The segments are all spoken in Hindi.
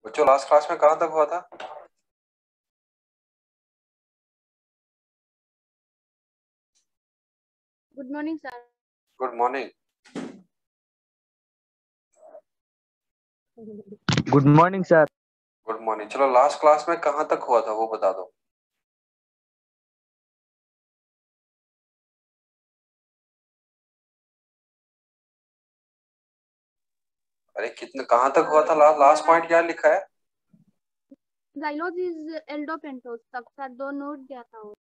बच्चों लास्ट क्लास में कहाँ तक हुआ था? Good morning sir. Good morning. Good morning sir. Good morning. चलो लास्ट क्लास में कहाँ तक हुआ था वो बता दो। अरे कितने कहाँ तक हुआ था? लास्ट पॉइंट क्या लिखा है? जाइलोज इज एल्डोपेंटोज तक सर, 2 नोट दिया था वो।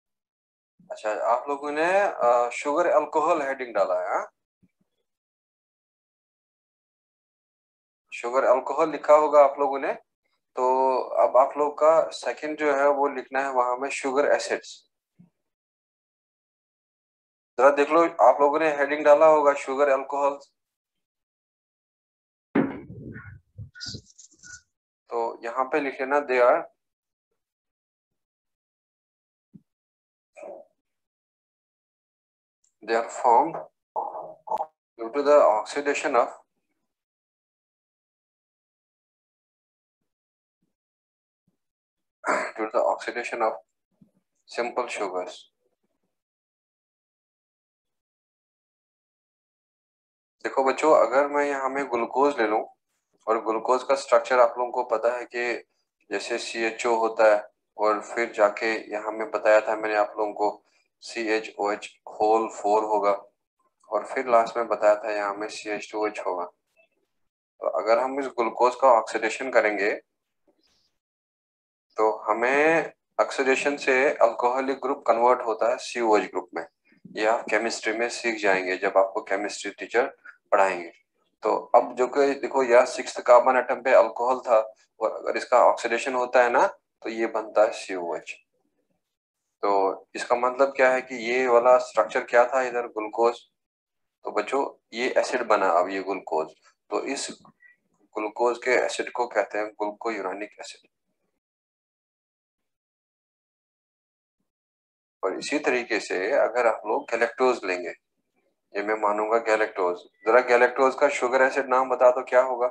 अच्छा, आप लोगों ने शुगर अल्कोहल हेडिंग डाला है? हाँ? शुगर अल्कोहल लिखा होगा आप लोगों ने। तो अब आप लोग का सेकंड जो है वो लिखना है वहां में शुगर एसिड्स। जरा देख लो, आप लोगों ने हेडिंग डाला होगा शुगर अल्कोहल। तो यहाँ पे लिख लेना they are formed due to the oxidation of simple sugars. देखो बच्चों, अगर मैं यहाँ में ग्लूकोज ले लूं और ग्लूकोज का स्ट्रक्चर आप लोगों को पता है कि जैसे CHO होता है और फिर जाके यहाँ में बताया था मैंने आप लोगों को CHOH होल 4 होगा और फिर लास्ट में बताया था यहाँ में CH2H होगा। तो अगर हम इस ग्लूकोज का ऑक्सीडेशन करेंगे तो हमें ऑक्सीडेशन से अल्कोहलिक ग्रुप कन्वर्ट होता है COH ग्रुप में। ये आप केमिस्ट्री में सीख जाएंगे जब आपको केमिस्ट्री टीचर पढ़ाएंगे। तो अब जो कि देखो यह 6th कार्बन एटम पे अल्कोहल था और अगर इसका ऑक्सीडेशन होता है ना तो ये बनता है COH। तो इसका मतलब क्या है कि ये वाला स्ट्रक्चर क्या था इधर ग्लूकोज, तो बच्चों ये एसिड बना अब ये ग्लूकोज। तो इस ग्लूकोज के एसिड को कहते हैं ग्लूकोयूरानिक एसिड। और इसी तरीके से अगर आप लोग गैलेक्टोज लेंगे, ये मैं मानूंगा गैलेक्टोज, जरा गैलेक्टोज का शुगर एसिड नाम बता दो क्या होगा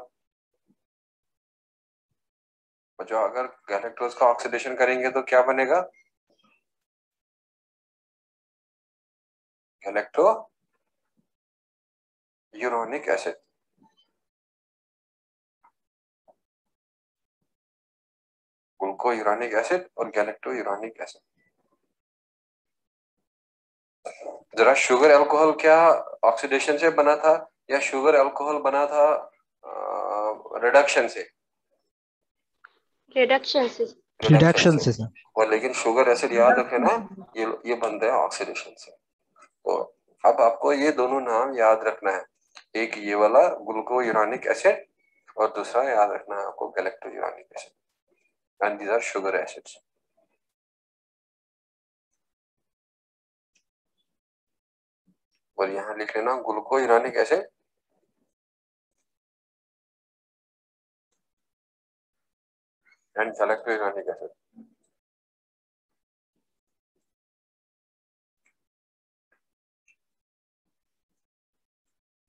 बच्चों। अगर गैलेक्टोज का ऑक्सीडेशन करेंगे तो क्या बनेगा? गैलेक्टो यूरानिक एसिड। ग्लूकोयूरानिक एसिड और गैलेक्टो यूरानिक एसिड। जरा शुगर अल्कोहल क्या ऑक्सीडेशन से बना था या शुगर अल्कोहल बना था रिडक्शन से? रिडक्शन से। रिडक्शन से सर। और लेकिन शुगर एसिड याद रखे ना, ये बनते हैं ऑक्सीडेशन से। तो अब आपको ये दोनों नाम याद रखना है, एक ये वाला ग्लूकोयूरानिक एसिड और दूसरा याद रखना है आपको galacturonic acid and these are sugar acids. और यहाँ लिख लेना glucuronic acid and galacturonic acid.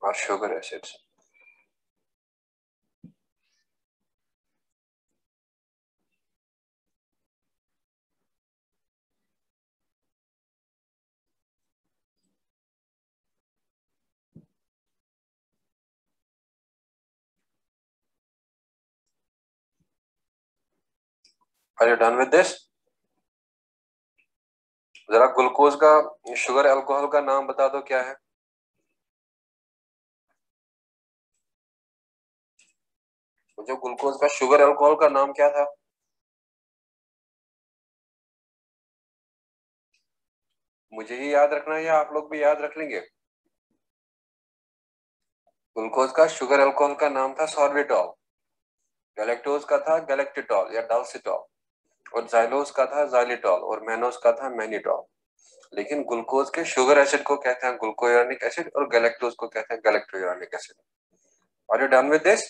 और sugar acids. Are you done with this? जरा ग्लूकोज का शुगर अल्कोहल का नाम बता दो क्या है? जो ग्लूकोज का शुगर अल्कोहल का नाम क्या था? मुझे ही याद रखना है या आप लोग भी याद रख लेंगे? ग्लूकोज का शुगर अल्कोहल का नाम था सॉर्बिटॉल, गैलेक्टोज का था गैलेक्टिटॉल या डाल्सिटॉल और जाइलोज का था जाइलिटॉल और मैनोज का था मैनिटॉल। लेकिन ग्लूकोज के शुगर एसिड को कहते हैं ग्लूकोयूरानिक एसिड और गैलेक्टोज को कहते हैं galacturonic acid. Are you done with this?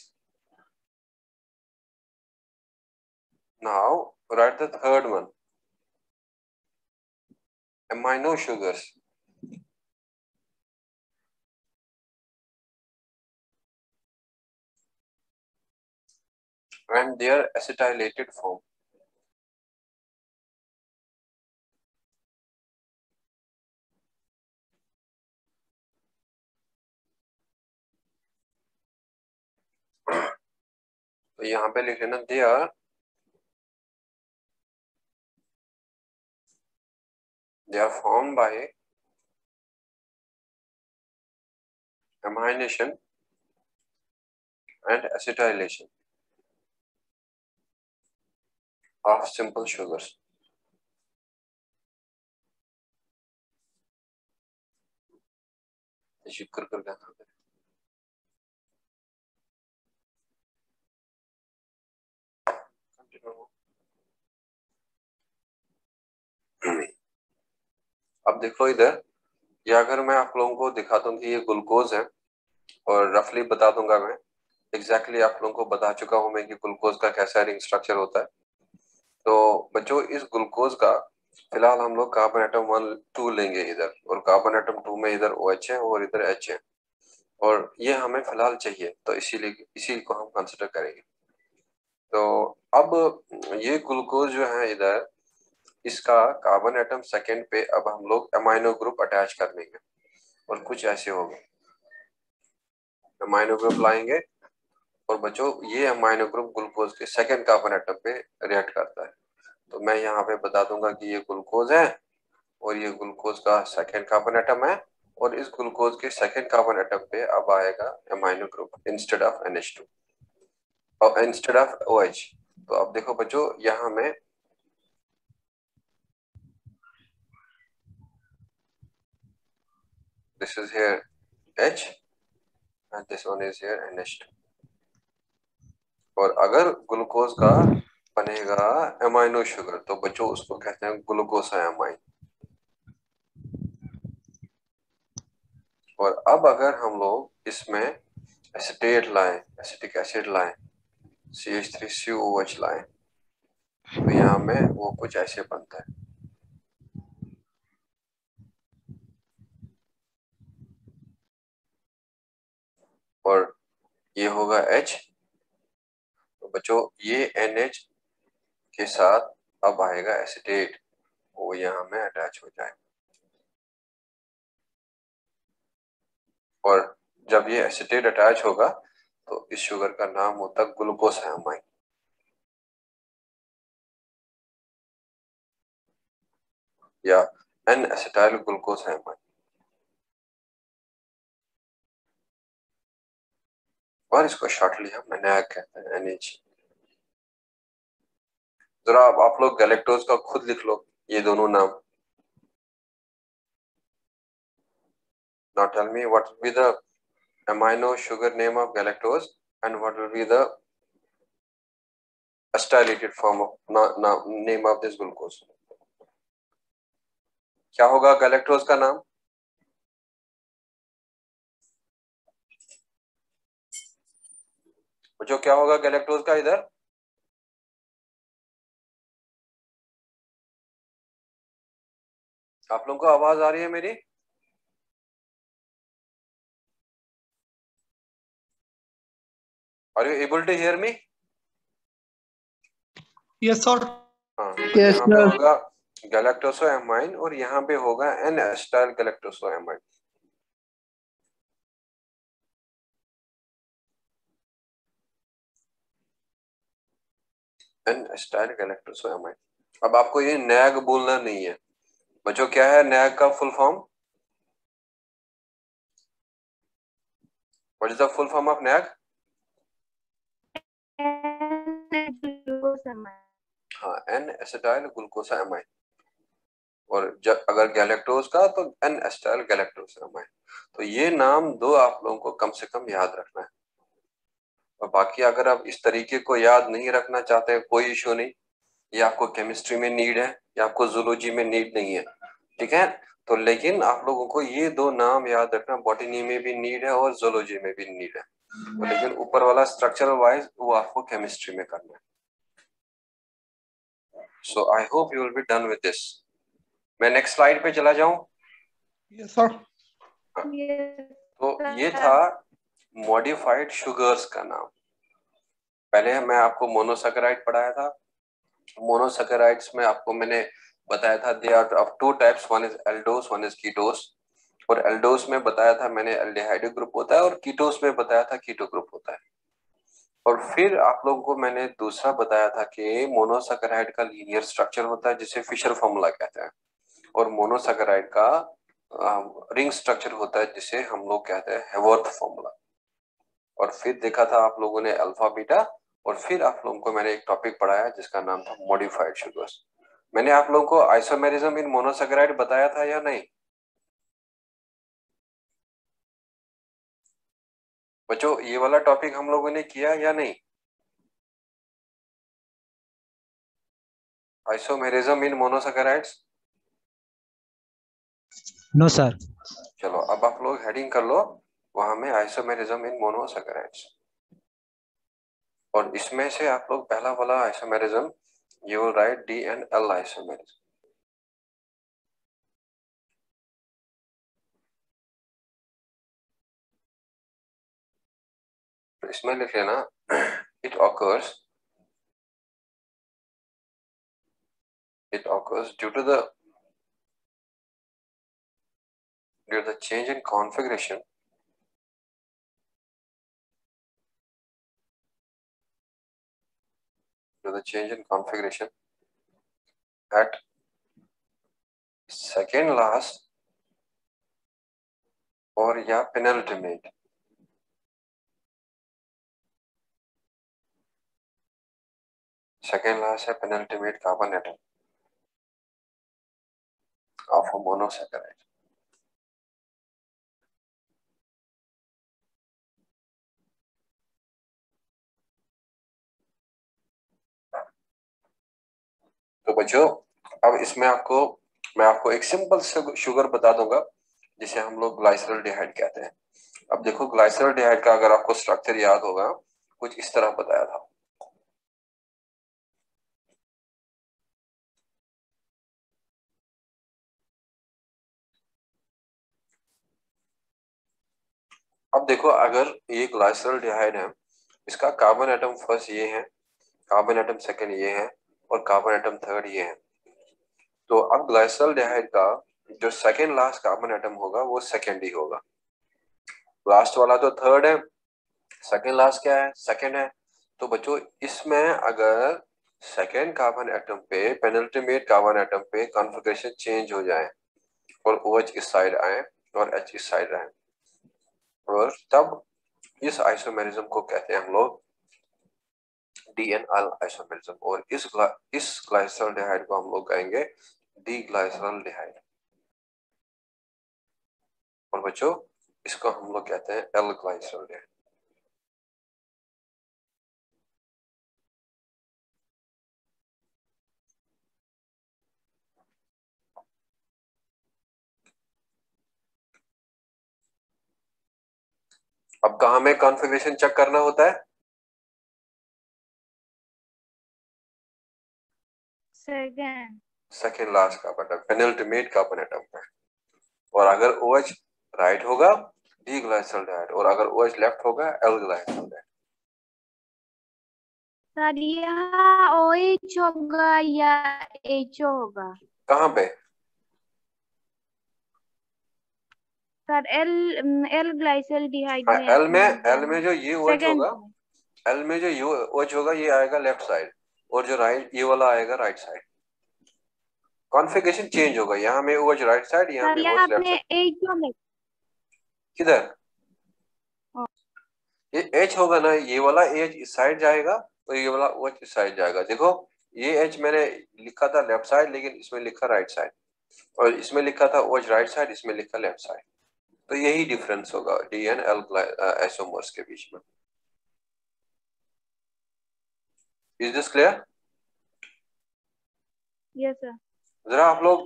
Now write the third one, amino sugars. and their acetylated form. तो यहाँ पे लिख लेना they are formed by amination and acetylation of simple sugars. शुक्र कर देना। अब देखो इधर, या अगर मैं आप लोगों को दिखा दूं कि ये ग्लूकोज है और रफली बता दूंगा मैं, एग्जैक्टली आप लोगों को बता चुका हूं मैं कि ग्लूकोज का कैसा रिंग स्ट्रक्चर होता है। तो बच्चों इस ग्लूकोज का फिलहाल हम लोग कार्बन एटम 1 2 लेंगे इधर, और कार्बन एटम 2 में इधर OH है और इधर H है, और ये हमें फिलहाल चाहिए, तो इसीलिए इसी को हम कंसिडर करेंगे। तो अब ये ग्लूकोज जो है इधर, इसका कार्बन एटम सेकंड पे अब हम लोग अमाइनो ग्रुप अटैच कर देंगे, और कुछ ऐसे होगा। अमाइनो ग्रुप लाएंगे और बच्चों ये अमाइनो ग्रुप ग्लूकोज के सेकंड कार्बन एटम पे रिएक्ट करता है। तो मैं यहाँ पे बता दूंगा कि ये ग्लूकोज है और ये ग्लूकोज का सेकंड कार्बन एटम है, और इस ग्लूकोज के सेकंड कार्बन एटम पे अब आएगा amino group instead of NH2 और इंस्टेड ऑफ OH। तो अब देखो बच्चों, यहाँ में this is here H and this one is here NH2, और अगर ग्लूकोज का बनेगा अमाइनो शुगर तो बच्चों उसको कहते हैं ग्लूकोसामाइन। और अब अगर हम लोग इसमें एसिटेट लाएं, एसिटिक एसिड लाएं, CH3COOH लाएं, तो यहाँ में वो कुछ ऐसे बनता है। और ये होगा H, तो बच्चों ये NH के साथ अब आएगा एसिटेट, वो यहाँ में अटैच हो जाएगा। और जब ये एसिटेट अटैच होगा तो इस शुगर का नाम होता है ग्लूकोसामाइन। या N-एसिटाइल ग्लूकोसामाइन, और इसको शॉर्टली हम NAG कहते हैं, NH। जरा आप लोग गैलेक्टोज का खुद लिख लो ये दोनों नाम। Now tell me what will be the amino sugar name of galactose and what will be the acetylated form of name of this glucose. क्या होगा गैलेक्टोज का नाम? जो क्या होगा गैलेक्टोज का इधर? आप लोगों को आवाज आ रही है मेरी? Are you able to hear me? Yes, sir. हाँ, Yes, यहाँ पे sir. होगा गैलेक्टोसामाइन और यहाँ पे होगा N-एसिटाइल गैलेक्टोसामाइन। N-एसिटाइल गैलेक्टोसामाइन। अब आपको ये NAG बोलना नहीं है बच्चों। क्या है NAG का full form? What is the full form of NAG? हाँ, N-एसिटाइल ग्लूकोसामाइन। और जब अगर गैलेक्टोज का तो N-एसिटाइल गैलेक्टोसामाइन। तो ये नाम दो आप लोगों को कम से कम याद रखना है। और बाकी अगर आप इस तरीके को याद नहीं रखना चाहते हैं कोई इश्यू नहीं, ये आपको केमिस्ट्री में नीड है या आपको जूलॉजी में नीड नहीं है, ठीक है। तो लेकिन आप लोगों को ये दो नाम याद रखना, बॉटनी में भी नीड है और जूलॉजी में भी नीड है। तो लेकिन ऊपर वाला स्ट्रक्चरल वाइज वो आपको केमिस्ट्री में करना है। So I hope you will be done with this. मैं नेक्स्ट स्लाइड पे चला जाऊं? Yes, sir. तो ये था मॉडिफाइड शुगर्स का नाम। पहले मैं आपको मोनोसैकेराइड पढ़ाया था। मोनोसैकेराइड्स में आपको मैंने बताया था they are of two types, one is aldose, one is ketose. और एल्डोस में बताया था मैंने एल्डिहाइड ग्रुप होता है, और कीटोस में बताया था कीटो ग्रुप होता है। और फिर आप लोगों को मैंने दूसरा बताया था कि मोनोसैकेराइड का लीनियर स्ट्रक्चर होता है जिसे फिशर फॉर्मूला कहते हैं, और मोनोसैकेराइड का रिंग स्ट्रक्चर होता है जिसे हम लोग कहते हैं हेवर्थ फॉर्मूला। और फिर देखा था आप लोगों ने अल्फा बीटा, और फिर आप लोगों को मैंने एक टॉपिक पढ़ाया जिसका नाम था मॉडिफाइड शुगर्स। मैंने आप लोगों को आइसोमेरिज्म इन मोनोसैकेराइड बताया था या नहीं बच्चों? ये वाला टॉपिक हम लोगों ने किया या नहीं? Isomerism in monosaccharides. No sir. चलो अब आप लोग हेडिंग कर लो वहां में, आइसोमेरिज्म इन मोनोसैकेराइड्स। और इसमें से आप लोग पहला वाला isomerism, you will right D and L isomerism. तो इसमें लिख लेना it occurs due to the change in configuration at second last और या penultimate second last है penultimate carbon atom of a monosaccharide। तो बच्चों अब इसमें मैं आपको एक सिंपल शुगर बता दूंगा जिसे हम लोग ग्लाइसरॉल्डिहाइड कहते हैं। अब देखो ग्लाइसरॉल्डिहाइड का अगर आपको स्ट्रक्चर याद होगा कुछ इस तरह बताया था। अब देखो अगर ये ग्लाइसरॉल्डिहाइड है, इसका कार्बन एटम फर्स्ट ये है, कार्बन एटम सेकंड ये है, और कार्बन एटम थर्ड ये है। तो अब ग्लाइसरॉल्डिहाइड का जो सेकंड लास्ट कार्बन एटम होगा वो सेकंड ही होगा। लास्ट वाला तो थर्ड है, सेकंड लास्ट क्या है? सेकंड है। तो बच्चों इसमें अगर सेकंड कार्बन एटम पे, पेनल्टीमेट कार्बन एटम पे कॉन्फ़िगरेशन चेंज हो जाए और OH इस साइड आए और H इस साइड आए, और तब इस आइसोमेरिज्म को कहते हैं हम लोग DNL आइसोमेरिज्म। और इस ग्लाइसरॉल्डिहाइड को हम लोग कहेंगे डी ग्लाइसरॉल्डिहाइड। और बच्चों इसको हम लोग कहते हैं एल ग्लाइसरॉल्डिहाइड। अब कहां में कॉन्फ़िगरेशन चेक करना होता है? Second last carbon atom, penultimate carbon atom पे। और अगर OH राइट होगा डी ग्लाइसरॉल्डिहाइड, और अगर OH लेफ्ट होगा एल ग्लाइसरॉल्डिहाइड। सर यहाँ OH होगा या HO होगा? कहां पे? सर एल ग्लाइसरॉल्डिहाइड हाँ, में एल में जो ये OH सेकंड होगा, एल में जो ये OH होगा ये आएगा लेफ्ट साइड, और जो राइट ये वाला आएगा राइट साइड। कॉन्फ़िगरेशन चेंज होगा, यहाँ में OH राइट साइड, यहाँ सर में यहाँ OH लेफ्ट आपने साइड। HO में किधर? ये H होगा ना, ये वाला H इस साइड जाएगा और ये वाला OH इस साइड जाएगा। देखो ये H मैंने लिखा था लेफ्ट साइड, लेकिन इसमें लिखा राइट साइड, और इसमें लिखा था OH राइट साइड, इसमें लिखा लेफ्ट साइड। तो यही डिफरेंस होगा डी एंड एल आइसोमर्स के बीच में। Is this clear? Yes sir. जरा आप लोग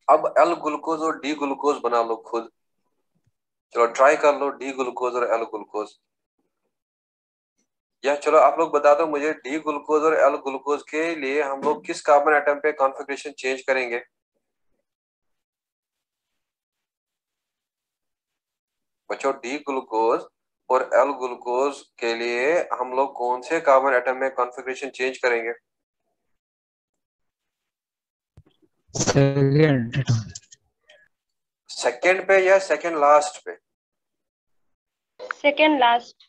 अब एल ग्लूकोज और डी ग्लूकोज बना लो खुद। चलो ट्राई कर लो डी ग्लूकोज और एल ग्लूकोज। या चलो आप लोग बता दो मुझे, डी ग्लूकोज और एल ग्लूकोज के लिए हम लोग किस कार्बन एटम पे कॉन्फ़िगरेशन चेंज करेंगे? बच्चों डी ग्लूकोज और एल ग्लूकोज के लिए हम लोग कौन से कार्बन एटम में कॉन्फ़िगरेशन चेंज करेंगे? सेकंड पे या सेकंड लास्ट पे? Second last.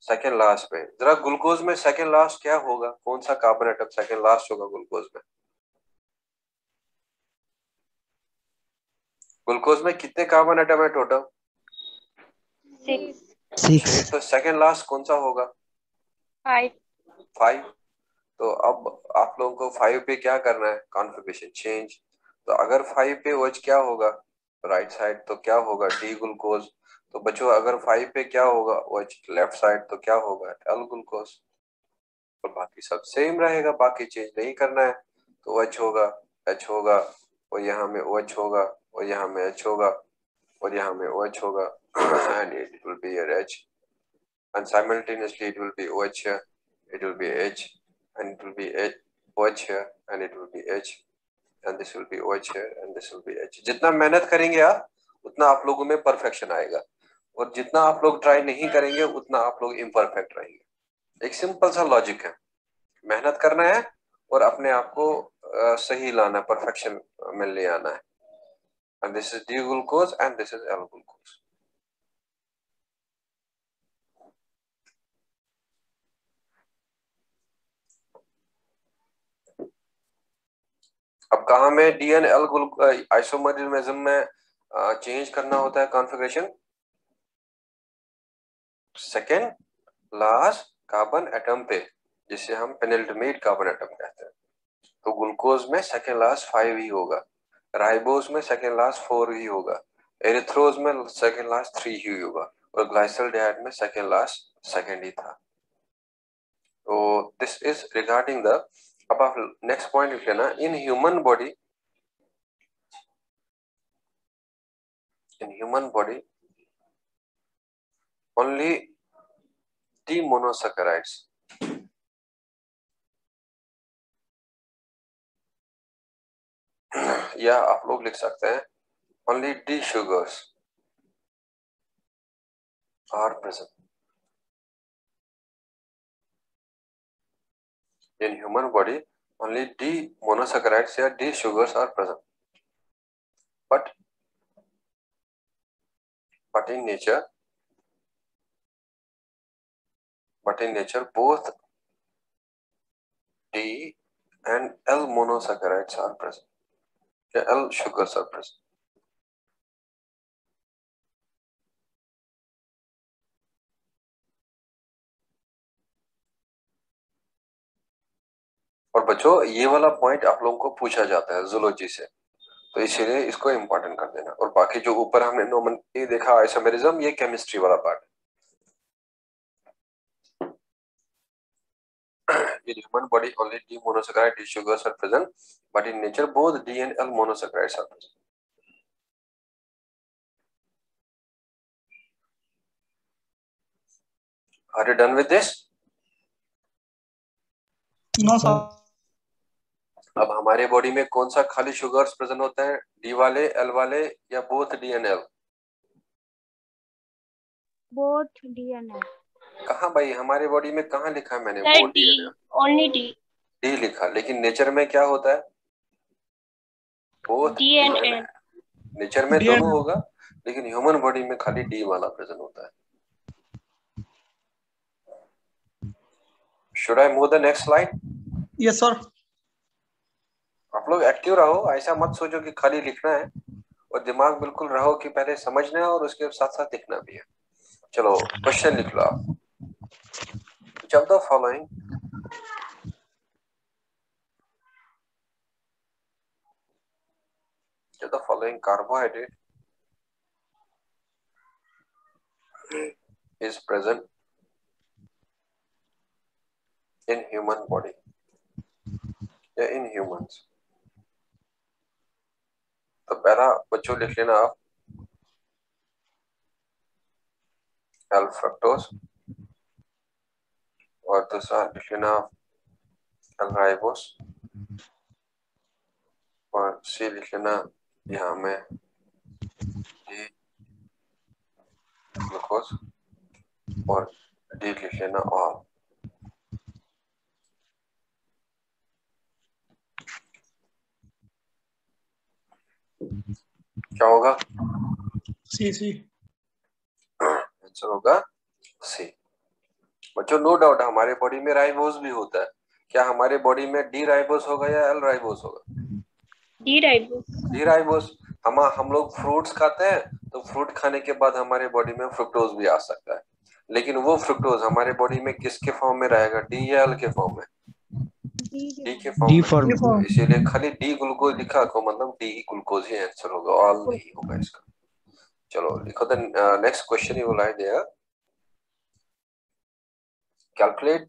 सेकंड लास्ट पे। जरा ग्लूकोज में सेकंड लास्ट क्या होगा? कौन सा कार्बन एटम सेकंड लास्ट होगा ग्लूकोज में? ग्लूकोज में कितने कार्बन एटम है टोटल? 6 तो सेकंड लास्ट कौन सा होगा? 5 5। तो अब आप लोगों को 5 पे क्या करना है? Configuration change. तो अगर 5 पे OH क्या होगा राइट साइड, तो क्या होगा? D glucose. तो बच्चों अगर 5 पे क्या होगा OH लेफ्ट साइड, तो क्या होगा? L glucose. तो बाकी सब सेम रहेगा, बाकी चेंज नहीं करना है। तो OH होगा, H होगा, और यहाँ में OH होगा, और यहाँ में H होगा, और यहाँ में OH होगा and it will be your H, and simultaneously it will be OH here, it will be H, and it will be OH here, and it will be H, and this will be OH here, and this will be H. जितना मेहनत करेंगे आप उतना आप लोगों में परफेक्शन आएगा, और जितना आप लोग ट्राई नहीं करेंगे उतना आप लोग इम्परफेक्ट रहेंगे। एक सिंपल सा लॉजिक है, मेहनत करना है और अपने आप को सही लाना, परफेक्शन में ले आना है। And this is D glucose and this is L glucose. अब कहा में डी एन एल आइसोमरिज्म में चेंज करना होता है configuration? Second last carbon atom पे, जिसे हम पेनिल्टमेट कार्बन एटम कहते हैं। तो ग्लूकोज में सेकेंड लास्ट 5 ही होगा, राइबोस में सेकेंड लास्ट 4 ही होगा, एरिथ्रोज में सेकेंड लास्ट 3 ही होगा, और ग्लाइसोल्डिहाइड में सेकेंड लास्ट सेकेंड ही था। तो दिस इज रिगार्डिंग द, अब आप नेक्स्ट पॉइंट लिख लेना, in human body, only D monosaccharides, या आप लोग लिख सकते हैं only D sugars are present in human body. Only D monosaccharides या D sugars are present, but in nature both D and L monosaccharides are present, या L sugars are present. और बच्चों ये वाला पॉइंट आप लोगों को पूछा जाता है जूलॉजी से, तो इसीलिए इसको इंपॉर्टेंट कर देना। और बाकी जो ऊपर हमने नॉर्मल ये देखा आइसोमेरिज्म, ये केमिस्ट्री वाला पार्ट है। In human body only D monosaccharide D sugars are present, but in nature both D and L monosaccharides are present. Are you done with this? No, sir. अब हमारे बॉडी में कौन सा खाली शुगर्स प्रेजेंट होता है? डी वाले, एल वाले, या both D and L? both D and L. कहाँ भाई हमारे बॉडी में कहाँ लिखा है मैंने? Sir, both D and L, only D. D लिखा, लेकिन नेचर में क्या होता है? Both D and L. Nature में D दोनों and- होगा, लेकिन ह्यूमन बॉडी में खाली डी वाला प्रेजेंट होता है। Should I move the next slide? Yes, sir. आप लोग एक्टिव रहो, ऐसा मत सोचो कि खाली लिखना है, और दिमाग बिल्कुल रहो कि पहले समझना है और उसके साथ साथ लिखना भी है। चलो क्वेश्चन लिख लो आप। Which of the following carbohydrate is present in human body या in humans? तो पहला बच्चों लिख लेना आप एल फ्रक्टोज, और दूसरा लिख लेना आप एल राइबोस, और सी लिख लेना यहाँ में डी ग्लूकोज, और डी लिख लेना ऑल। क्या होगा? सी। आंसर होगा सी। बच्चों नो डाउट हमारे बॉडी में राइबोस भी होता है। क्या हमारे बॉडी में डी राइबोस होगा या एल राइबोस होगा? D ribose. D ribose. हम लोग फ्रूट्स खाते हैं तो फ्रूट खाने के बाद हमारे बॉडी में फ्रुक्टोज भी आ सकता है, लेकिन वो फ्रुक्टोज हमारे बॉडी में किसके फॉर्म में रहेगा? डी या एल के फॉर्म में? डी के फॉर्म डी में। फॉर तो इसीलिए खाली डी ग्लूकोज लिखा को मतलब डी ही ग्लूकोज ही आंसर होगा, ऑल नहीं होगा इसका। चलो लिखो the next question you will write there. Calculate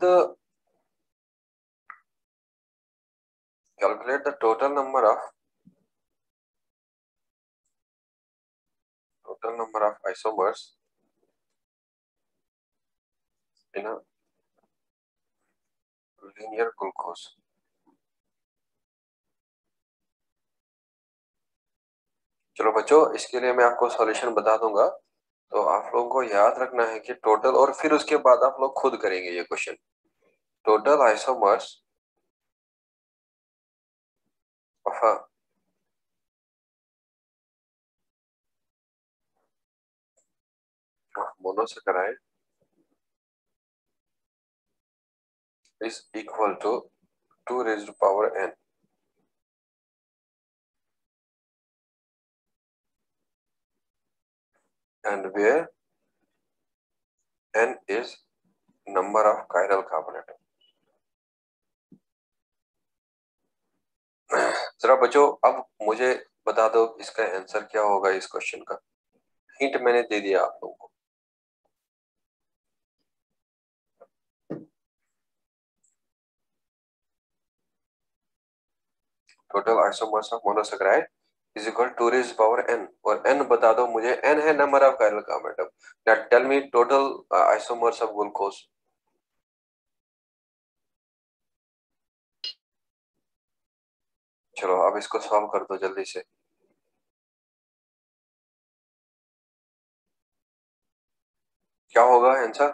the total number of isomers in a linear glucose. चलो बच्चों इसके लिए मैं आपको सॉल्यूशन बता दूंगा, तो आप लोगों को याद रखना है कि टोटल, और फिर उसके बाद आप लोग खुद करेंगे ये question. Total isomers of a monosaccharide is equal to 2 raised to power n, and where n is number of chiral carbon atom. जरा बच्चों अब मुझे बता दो इसका आंसर क्या होगा इस क्वेश्चन का। हिंट मैंने दे दिया आप लोगों को। Total isomers of monosaccharide is equal to raise power n, और n बता दो मुझे। n है number of chiral carbon atom. Now tell me total isomers of glucose. चलो अब इसको सॉल्व कर दो जल्दी से। क्या होगा आंसर?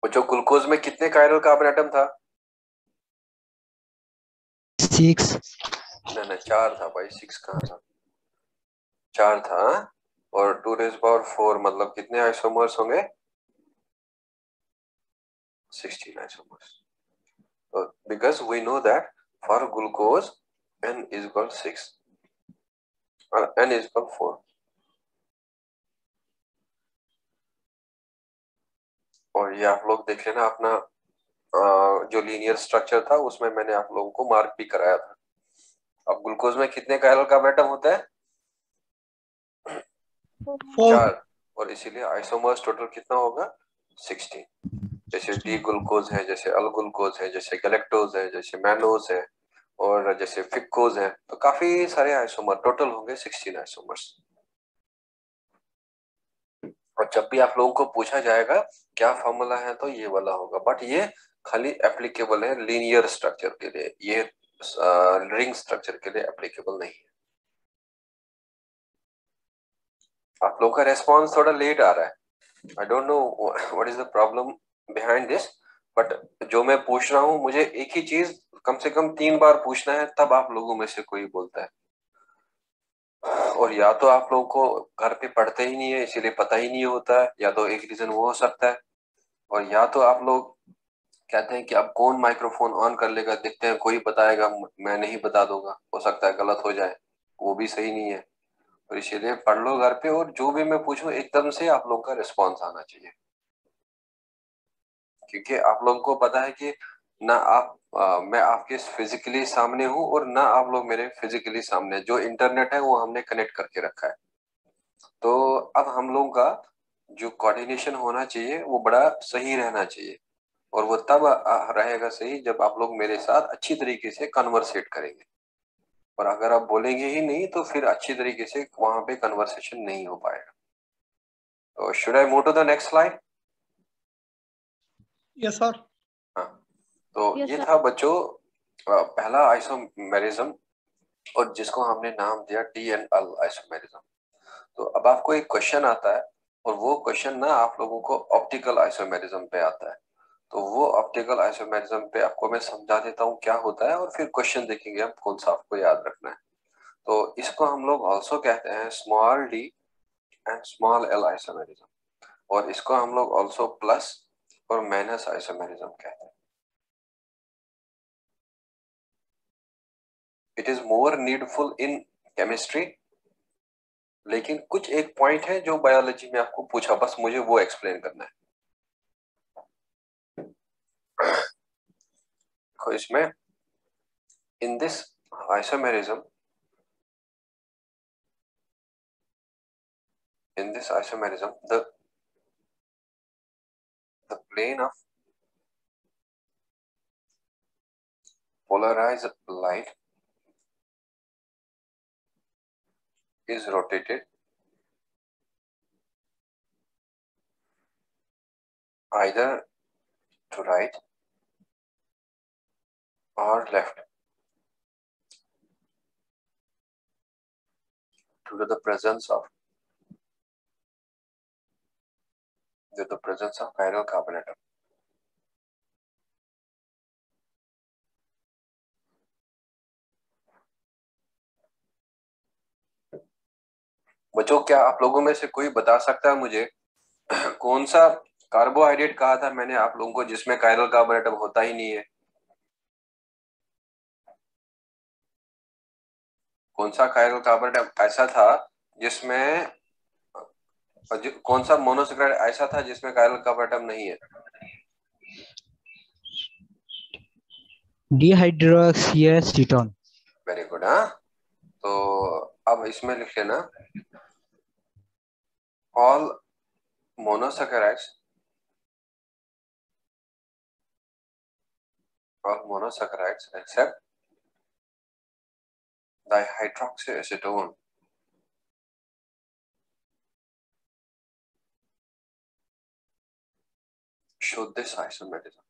बच्चों ग्लूकोज में कितने कायरल कार्बन एटम था? 6। ना 4 था भाई, 6 कहाँ था? 4 था। और 2 रेज पावर 4 मतलब कितने आइसोमर्स होंगे? 16 isomers. Because we know that for glucose n is equal 6 or n is equal 4. और ये आप लोग देख लेना अपना जो लीनियर स्ट्रक्चर था उसमें मैंने आप लोगों को मार्क भी कराया था। अब ग्लूकोज में कितने कायरल कार्बन एटम होते हैं? 4, और इसीलिए आइसोमर्स टोटल कितना होगा? 16। जैसे डी ग्लूकोज है, जैसे अल ग्लूकोज है, जैसे गैलेक्टोज है, जैसे मैनोज है, और जैसे फिक्कोज है, तो काफी सारे आइसोमर टोटल होंगे 16 आइसोमर्स। और जब भी आप लोगों को पूछा जाएगा क्या फॉर्मूला है तो ये वाला होगा, बट ये खाली एप्लीकेबल है लीनियर स्ट्रक्चर के लिए, ये रिंग स्ट्रक्चर के लिए एप्लीकेबल नहीं है। आप लोगों का रेस्पॉन्स थोड़ा लेट आ रहा है। I don't know what is the problem behind this, but जो मैं पूछ रहा हूँ मुझे एक ही चीज कम से कम 3 बार पूछना है, तब आप लोगों में से कोई बोलता है। और या तो आप लोगों को घर पे पढ़ते ही नहीं है इसीलिए पता ही नहीं होता है, या तो एक रीजन वो हो सकता है, और या तो आप लोग कहते हैं कि अब कौन माइक्रोफोन ऑन कर लेगा, देखते हैं कोई बताएगा मैं नहीं बता दूंगा, हो सकता है गलत हो जाए, वो भी सही नहीं है। और इसीलिए पढ़ लो घर पे, और जो भी मैं पूछूं एकदम से आप लोगों का रिस्पॉन्स आना चाहिए, क्योंकि आप लोगों को पता है कि ना मैं आपके फिजिकली सामने हूं और ना आप लोग मेरे फिजिकली सामने। जो इंटरनेट है वो हमने कनेक्ट करके रखा है, तो अब हम लोगों का जो कोऑर्डिनेशन होना चाहिए वो बड़ा सही रहना चाहिए, और वो तब रहेगा सही जब आप लोग मेरे साथ अच्छी तरीके से कन्वर्सेट करेंगे। और अगर आप बोलेंगे ही नहीं तो फिर अच्छी तरीके से वहां पे कन्वर्सेशन नहीं हो पाएगा। तो should I move to the next slide? Yes sir. हाँ, तो Yes, ये sir. था बच्चों पहला आइसोमेरिज्म और जिसको हमने नाम दिया डी एंड एल आइसोमेरिज्म। तो अब आपको एक क्वेश्चन आता है और वो क्वेश्चन ना आप लोगों को ऑप्टिकल आइसोमेरिज्म पे आता है। तो वो ऑप्टिकल आइसोमेरिज्म पे आपको मैं समझा देता हूँ क्या होता है और फिर क्वेश्चन देखेंगे हम कौन सा आपको याद रखना है। तो इसको हम लोग ऑल्सो कहते हैं small D and small L isomerism, और इसको हम लोग ऑल्सो प्लस और माइनस आइसोमेरिज्म कहते हैं। It is more needful in chemistry, लेकिन कुछ एक पॉइंट है जो बायोलॉजी में आपको पूछा, बस मुझे वो एक्सप्लेन करना है। देखो इसमें in this isomerism, the plane of polarized light is rotated either to right or left due to the presence of chiral carbon atom. बच्चों, क्या आप लोगों में से कोई बता सकता है मुझे कौन सा कार्बोहाइड्रेट कहा था मैंने आप लोगों को जिसमें कायरल कार्बन एटम होता ही नहीं है? कौन सा कायरल कार्बन एटम ऐसा था जिसमें, कौन सा मोनोसैकेराइड ऐसा था जिसमें कायरल कार्बन एटम नहीं है? डिहाइड्रोक्सीएसीटोन। Very good. हाँ, तो अब इसमें लिख लेना all monosaccharides except dihydroxyacetone show this isomerism.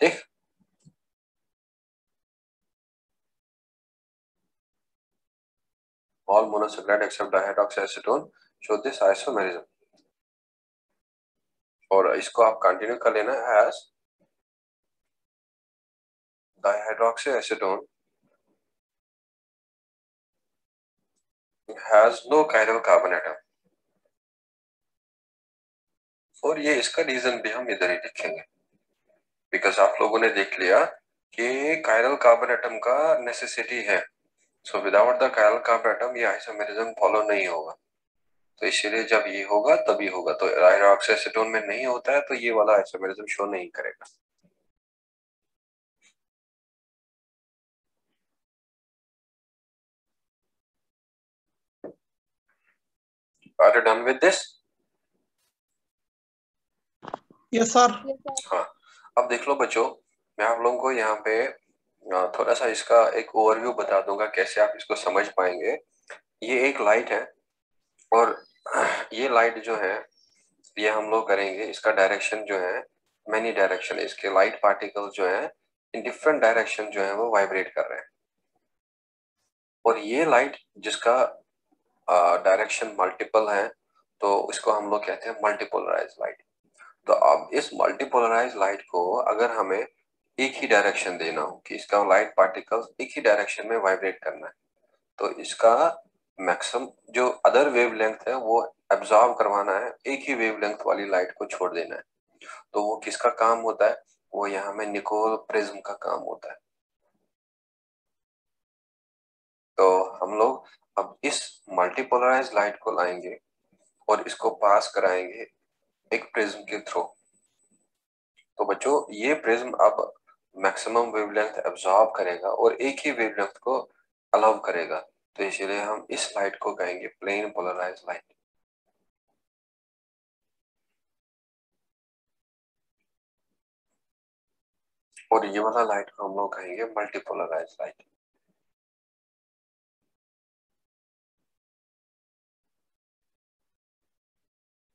ठीक, all monosaccharide except dihydroxyacetone show this isomerism, और इसको आप कंटिन्यू कर लेना as dihydroxyacetone has no chiral carbon atom, और ये इसका रीजन भी हम इधर ही लिखेंगे बिकॉज आप लोगों ने देख लिया कि कायरल कार्बन एटम का नेसेसिटी है। So without the chiral carbon atom ये आइसोमेरिज्म फॉलो नहीं होगा, तो इसीलिए जब ये होगा तभी होगा। तो डाइऑक्सीएसीटोन में नहीं होता है तो ये वाला आइसोमेरिज्म शो नहीं करेगा। Are you done with this? Yes, sir. Yes, sir. हाँ, अब देख लो बच्चों, मैं आप लोगों को यहाँ पे थोड़ा सा इसका एक ओवरव्यू बता दूंगा कैसे आप इसको समझ पाएंगे। ये एक लाइट है और ये लाइट जो है ये हम लोग करेंगे, इसका डायरेक्शन जो है मैनी डायरेक्शन, इसके लाइट पार्टिकल जो है इन डिफरेंट डायरेक्शन जो है वो वाइब्रेट कर रहे हैं, और ये लाइट जिसका डायरेक्शन मल्टीपल है तो इसको हम लोग कहते हैं मल्टीपोलराइज लाइट। तो अब इस मल्टीपोलराइज लाइट को अगर हमें एक ही डायरेक्शन देना हो कि इसका लाइट पार्टिकल्स एक ही डायरेक्शन में वाइब्रेट करना है, तो इसका मैक्सिमम जो अदर वेवलेंथ है वो एब्जॉर्ब करवाना है, एक ही वेवलेंथ वाली लाइट को छोड़ देना है। तो वो किसका काम होता है? वो यहाँ में निकोल प्रिज्म का काम होता है। तो हम लोग अब इस मल्टीपोलराइज लाइट को लाएंगे और इसको पास कराएंगे एक प्रिज्म के थ्रू। तो बच्चों ये प्रिज्म अब मैक्सिमम वेवलेंथ एब्जॉर्ब करेगा और एक ही वेवलेंथ को अलाउ करेगा, तो इसीलिए हम इस लाइट को कहेंगे प्लेन पोलराइज लाइट। और ये वाला लाइट को हम लोग कहेंगे मल्टीपोलराइज लाइट।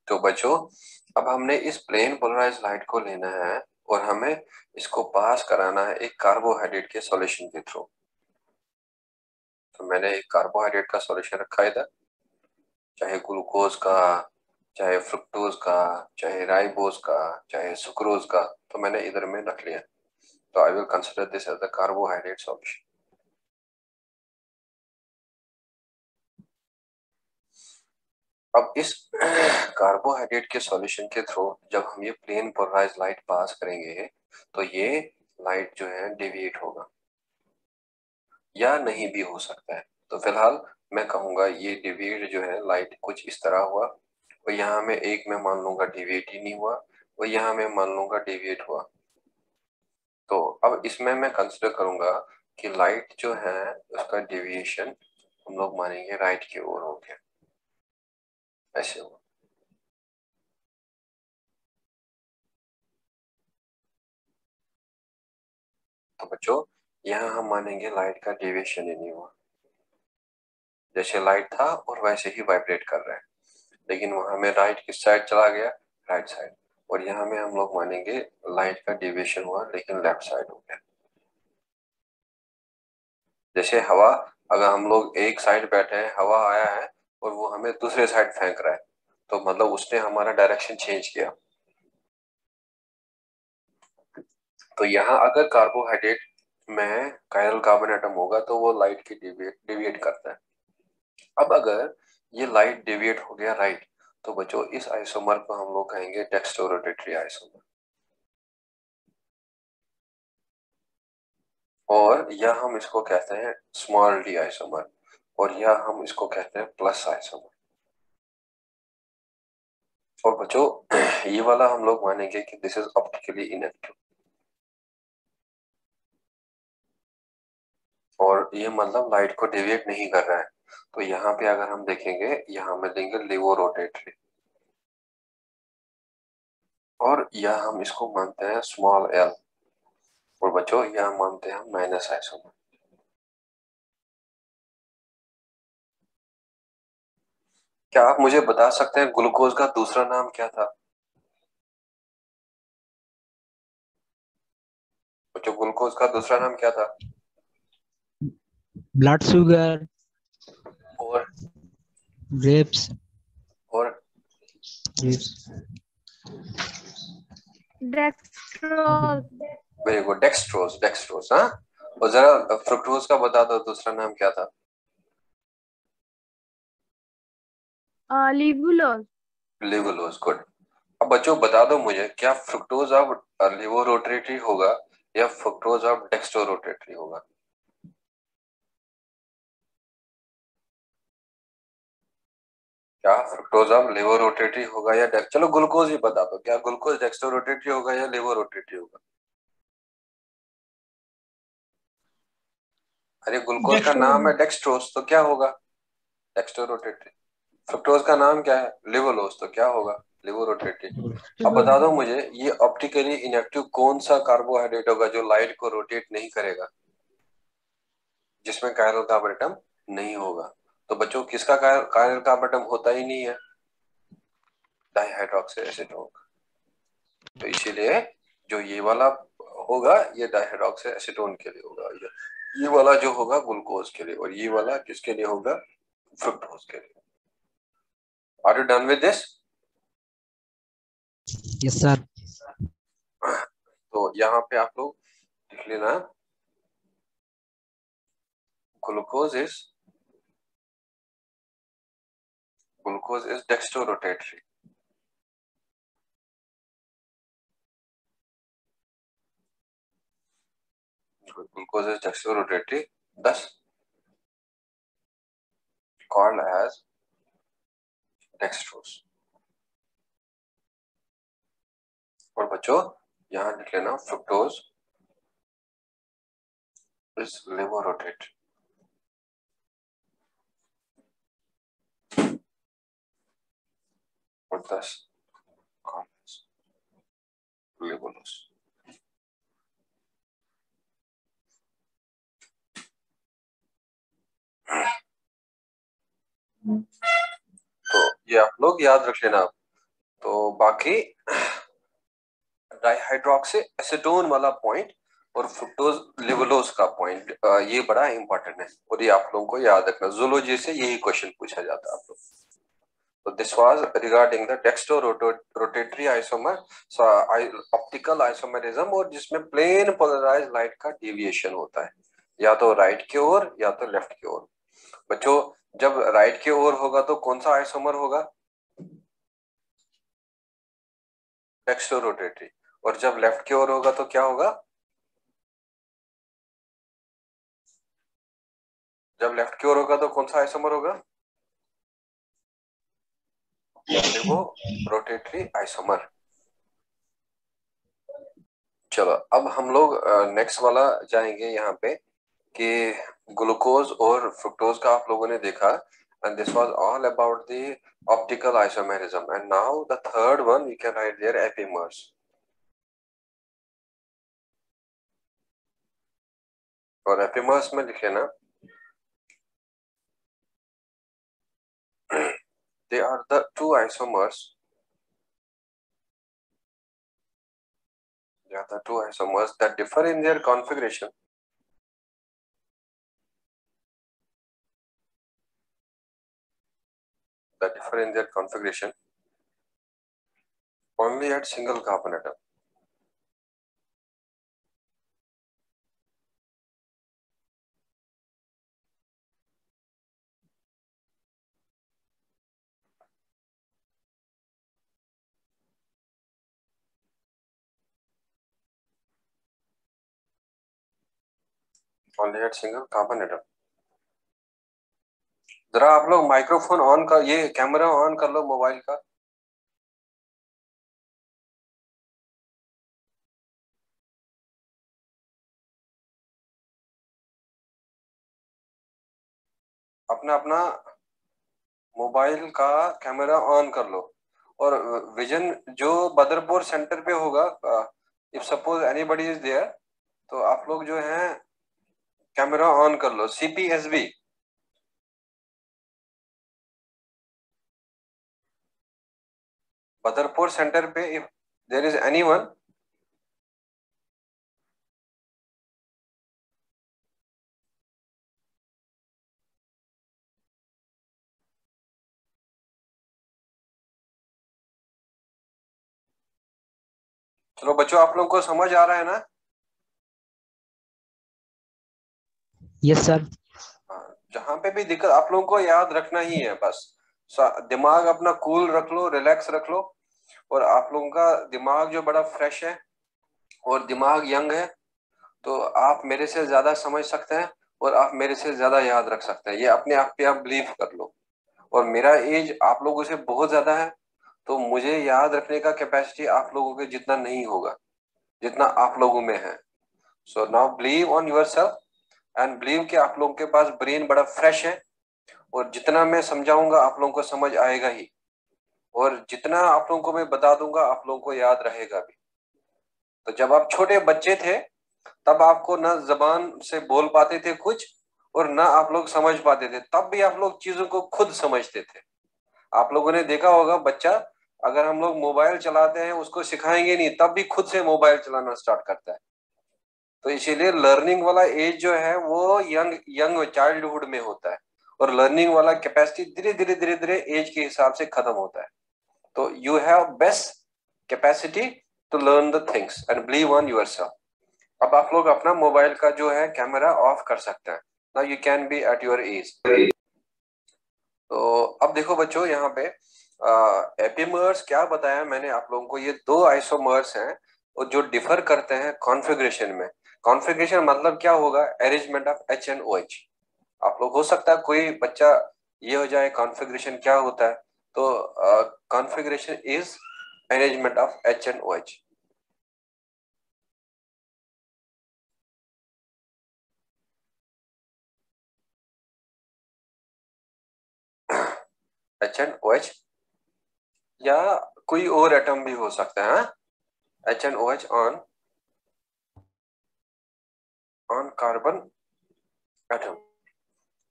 तो बच्चों अब हमने इस प्लेन पोलराइज लाइट को लेना है और हमें इसको पास कराना है एक कार्बोहाइड्रेट के सॉल्यूशन के थ्रू। तो मैंने एक कार्बोहाइड्रेट का सॉल्यूशन रखा है इधर, चाहे ग्लूकोज का, चाहे फ्रुक्टोज का, चाहे राइबोज का, चाहे सुक्रोज का, तो मैंने इधर में रख लिया। तो I will consider this as the carbohydrate solution. अब इस कार्बोहाइड्रेट के सॉल्यूशन के थ्रू जब हम ये प्लेन पोलराइज लाइट पास करेंगे तो ये लाइट जो है डेविएट होगा या नहीं भी हो सकता है। तो फिलहाल मैं कहूंगा ये डेविएट जो है लाइट कुछ इस तरह हुआ, और यहाँ में एक मैं मान लूंगा डेविएट ही नहीं हुआ, और यहाँ मैं मान लूंगा डेविएट हुआ। तो अब इसमें मैं कंसिडर करूंगा कि लाइट जो है उसका डेविएशन हम लोग मानेंगे राइट की ओर हो गया, ऐसे हुआ। तो बच्चों यहाँ हम मानेंगे लाइट का डेविएशन ही नहीं हुआ, जैसे लाइट था और वैसे ही वाइब्रेट कर रहा है, लेकिन वहां में राइट किस साइड चला गया, राइट साइड। और यहाँ में हम लोग मानेंगे लाइट का डेविएशन हुआ लेकिन लेफ्ट साइड हो गया। जैसे हवा, अगर हम लोग एक साइड बैठे हैं, हवा आया है और वो हमें दूसरे साइड फेंक रहा है, तो मतलब उसने हमारा डायरेक्शन चेंज किया। तो यहाँ अगर कार्बोहाइड्रेट में कायरल कार्बन एटम होगा तो वो लाइट की डेविएट करता है। अब अगर ये लाइट डेविएट हो गया राइट, तो बच्चों इस आइसोमर को हम लोग कहेंगे डेक्स्ट्रोरोटेटरी आइसोमर, और या हम इसको कहते हैं स्मॉल डी आइसोमर, और या हम इसको कहते हैं प्लस आइसोमर। और बच्चों ये वाला हम लोग मानेंगे कि दिस इज ऑप्टिकली इनएक्टिव, और ये मतलब लाइट को डेविएट नहीं कर रहा है। तो यहाँ पे अगर हम देखेंगे, यहाँ में देंगे लेवोरोटेटरी, और यह हम इसको मानते हैं स्मॉल एल, और बच्चों यह मानते हैं माइनस आइसोमर। क्या आप मुझे बता सकते हैं ग्लूकोज का दूसरा नाम क्या था? बच्चों ग्लूकोज का दूसरा नाम क्या था? ब्लड शुगर, और ग्रेप्स, और Dextrose. Very good, dextrose, dextrose. हाँ, और जरा फ्रुक्टोज का बता दो दूसरा नाम क्या था? Levulose. लेवुलोज, गुड। अब बच्चों बता दो मुझे, क्या फ्रुक्टोज अब लेवोरोटेटरी होगा या फ्रुक्टोज अब डेक्स्ट्रोरोटेटरी होगा? क्या फ्रुक्टोज अब लेवोरोटेटरी होगा या चलो ग्लूकोज ही बता दो, क्या ग्लूकोज डेक्स्ट्रोरोटेटरी होगा या लेवोरोटेटरी होगा? अरे ग्लूकोज का नाम है डेक्स्ट्रोज, तो क्या होगा? डेक्स्ट्रोरोटेटरी। फ्रुक्टोज का नाम क्या है? लेवोलोज, तो क्या होगा? लेवोरोटेटरी। अब बता दो मुझे, ये ऑप्टिकली इनएक्टिव कौन सा कार्बोहाइड्रेट होगा जो लाइट को रोटेट नहीं करेगा, जिसमें कायरल कार्बन एटम नहीं होगा? तो बच्चों किसका कायरल कार्बन एटम होता ही नहीं है? Dihydroxy acetone. तो इसीलिए जो ये वाला होगा ये डाइहाइड्रोक्सी एसीटोन के लिए होगा, ये वाला जो होगा ग्लूकोज के लिए, और ये वाला किसके लिए होगा? फ्रुक्टोज के लिए। Are you done with this? Yes sir. तो यहाँ पे आप लोग लिख लेना, glucose is dextrorotatory. Glucose is dextrorotatory, thus called as dextrose। और बच्चों यहाँ लिख लेना फ्रुक्टोज इज लेवोरोटेटरी, और thus called as लेवोलोज। तो ये आप लोग याद रख लेना। तो बाकी डाइहाइड्रोक्सी एसीटोन वाला पॉइंट और फ्रुक्टोज लेवलोज का पॉइंट, ये बड़ा इंपॉर्टेंट है और ये आप लोगों को याद रखना। जूलॉजी से यही क्वेश्चन पूछा जाता है आप लोग। तो this was regarding the dextro rotatory isomer optical isomerism, और जिसमें प्लेन पोलराइज्ड लाइट का डेविएशन होता है, या तो राइट की ओर या तो लेफ्ट की ओर। बच्चों जब राइट की ओर होगा तो कौन सा आइसोमर होगा? Dextro rotatory. और जब लेफ्ट की ओर होगा तो क्या होगा? जब लेफ्ट की ओर होगा तो कौन सा आइसोमर होगा? वो रोटेटरी आइसोमर। चलो अब हम लोग नेक्स्ट वाला जाएंगे यहाँ पे कि ग्लूकोज और फ्रुक्टोज का आप लोगों ने देखा, and this was all about the optical isomerism, and now the third one we can write there epimers. और epimers में लिखे ना, they are the two isomers, they are the two isomers that differ in their configuration, that differ in their configuration only at single carbon atom. Only at single carbon atom. जरा आप लोग माइक्रोफोन ऑन कर, ये कैमरा ऑन कर लो मोबाइल का। अपना अपना मोबाइल का कैमरा ऑन कर लो, और विजन जो बदरपुर सेंटर पे होगा, if suppose anybody is there, तो आप लोग जो है कैमरा ऑन कर लो। CPSB बदरपुर सेंटर पे, इफ देयर इज एनीवन, चलो बच्चों आप लोग को समझ आ रहा है ना? Yes sir. जहां पे भी दिक्कत आप लोगों को याद रखना ही है बस, दिमाग अपना कूल रख लो, रिलैक्स रख लो, और आप लोगों का दिमाग जो बड़ा फ्रेश है और दिमाग यंग है, तो आप मेरे से ज्यादा समझ सकते हैं और आप मेरे से ज्यादा याद रख सकते हैं, ये अपने आप पे आप बिलीव कर लो। और मेरा एज आप लोगों से बहुत ज्यादा है, तो मुझे याद रखने का कैपेसिटी आप लोगों के जितना नहीं होगा जितना आप लोगों में है। So now believe on yourself and believe कि आप लोगों के पास ब्रेन बड़ा फ्रेश है, और जितना मैं समझाऊंगा आप लोगों को समझ आएगा ही, और जितना आप लोगों को मैं बता दूंगा आप लोगों को याद रहेगा भी। तो जब आप छोटे बच्चे थे तब आपको ना जबान से बोल पाते थे कुछ, और ना आप लोग समझ पाते थे, तब भी आप लोग चीजों को खुद समझते थे। आप लोगों ने देखा होगा बच्चा, अगर हम लोग मोबाइल चलाते हैं उसको सिखाएंगे नहीं तब भी खुद से मोबाइल चलाना स्टार्ट करता है। तो इसीलिए लर्निंग वाला एज जो है वो यंग यंग चाइल्डहुड में होता है, और लर्निंग वाला कैपेसिटी धीरे धीरे धीरे धीरे एज के हिसाब से खत्म होता है। तो you have best capacity to learn the things and believe on yourself. अब आप लोग अपना मोबाइल का जो है कैमरा ऑफ कर सकते हैं। Now you can be at your age. तो अब देखो बच्चों यहाँ पे एपिमर्स क्या बताया मैंने आप लोगों को, ये दो आइसोमर्स हैं और जो डिफर करते हैं कॉन्फ़िगरेशन में। कॉन्फ़िगरेशन मतलब क्या होगा? Arrangement of H and OH। आप लोग हो सकता है कोई बच्चा ये हो जाए कॉन्फ़िगरेशन क्या होता है, तो configuration is arrangement of H and OH। H and OH या कोई और एटम भी हो सकता है, H and OH on carbon atom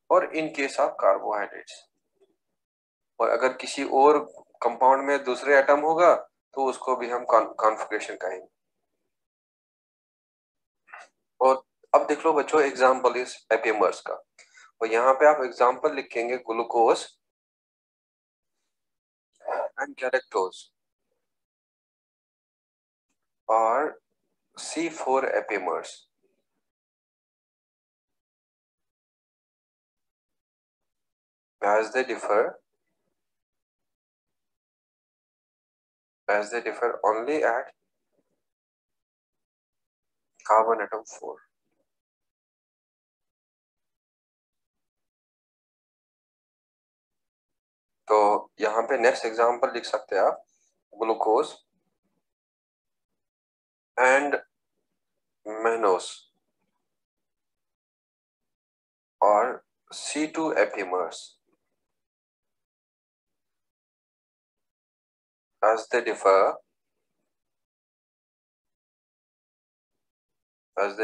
और इन केस ऑफ कार्बोहाइड्रेट्स। और अगर किसी और कंपाउंड में दूसरे एटम होगा तो उसको भी हम कॉन्फ़िगरेशन कहेंगे। और अब देख लो बच्चों, एग्जांपल इस एपिमर्स का, और यहाँ पे आप एग्जांपल लिखेंगे ग्लूकोज एंड गैलेक्टोज और C4 epimers as they differ only at carbon atom 4। तो यहाँ पे नेक्स्ट एग्जांपल लिख सकते हैं आप, ग्लूकोज एंड मैनोस और C2 epimers as they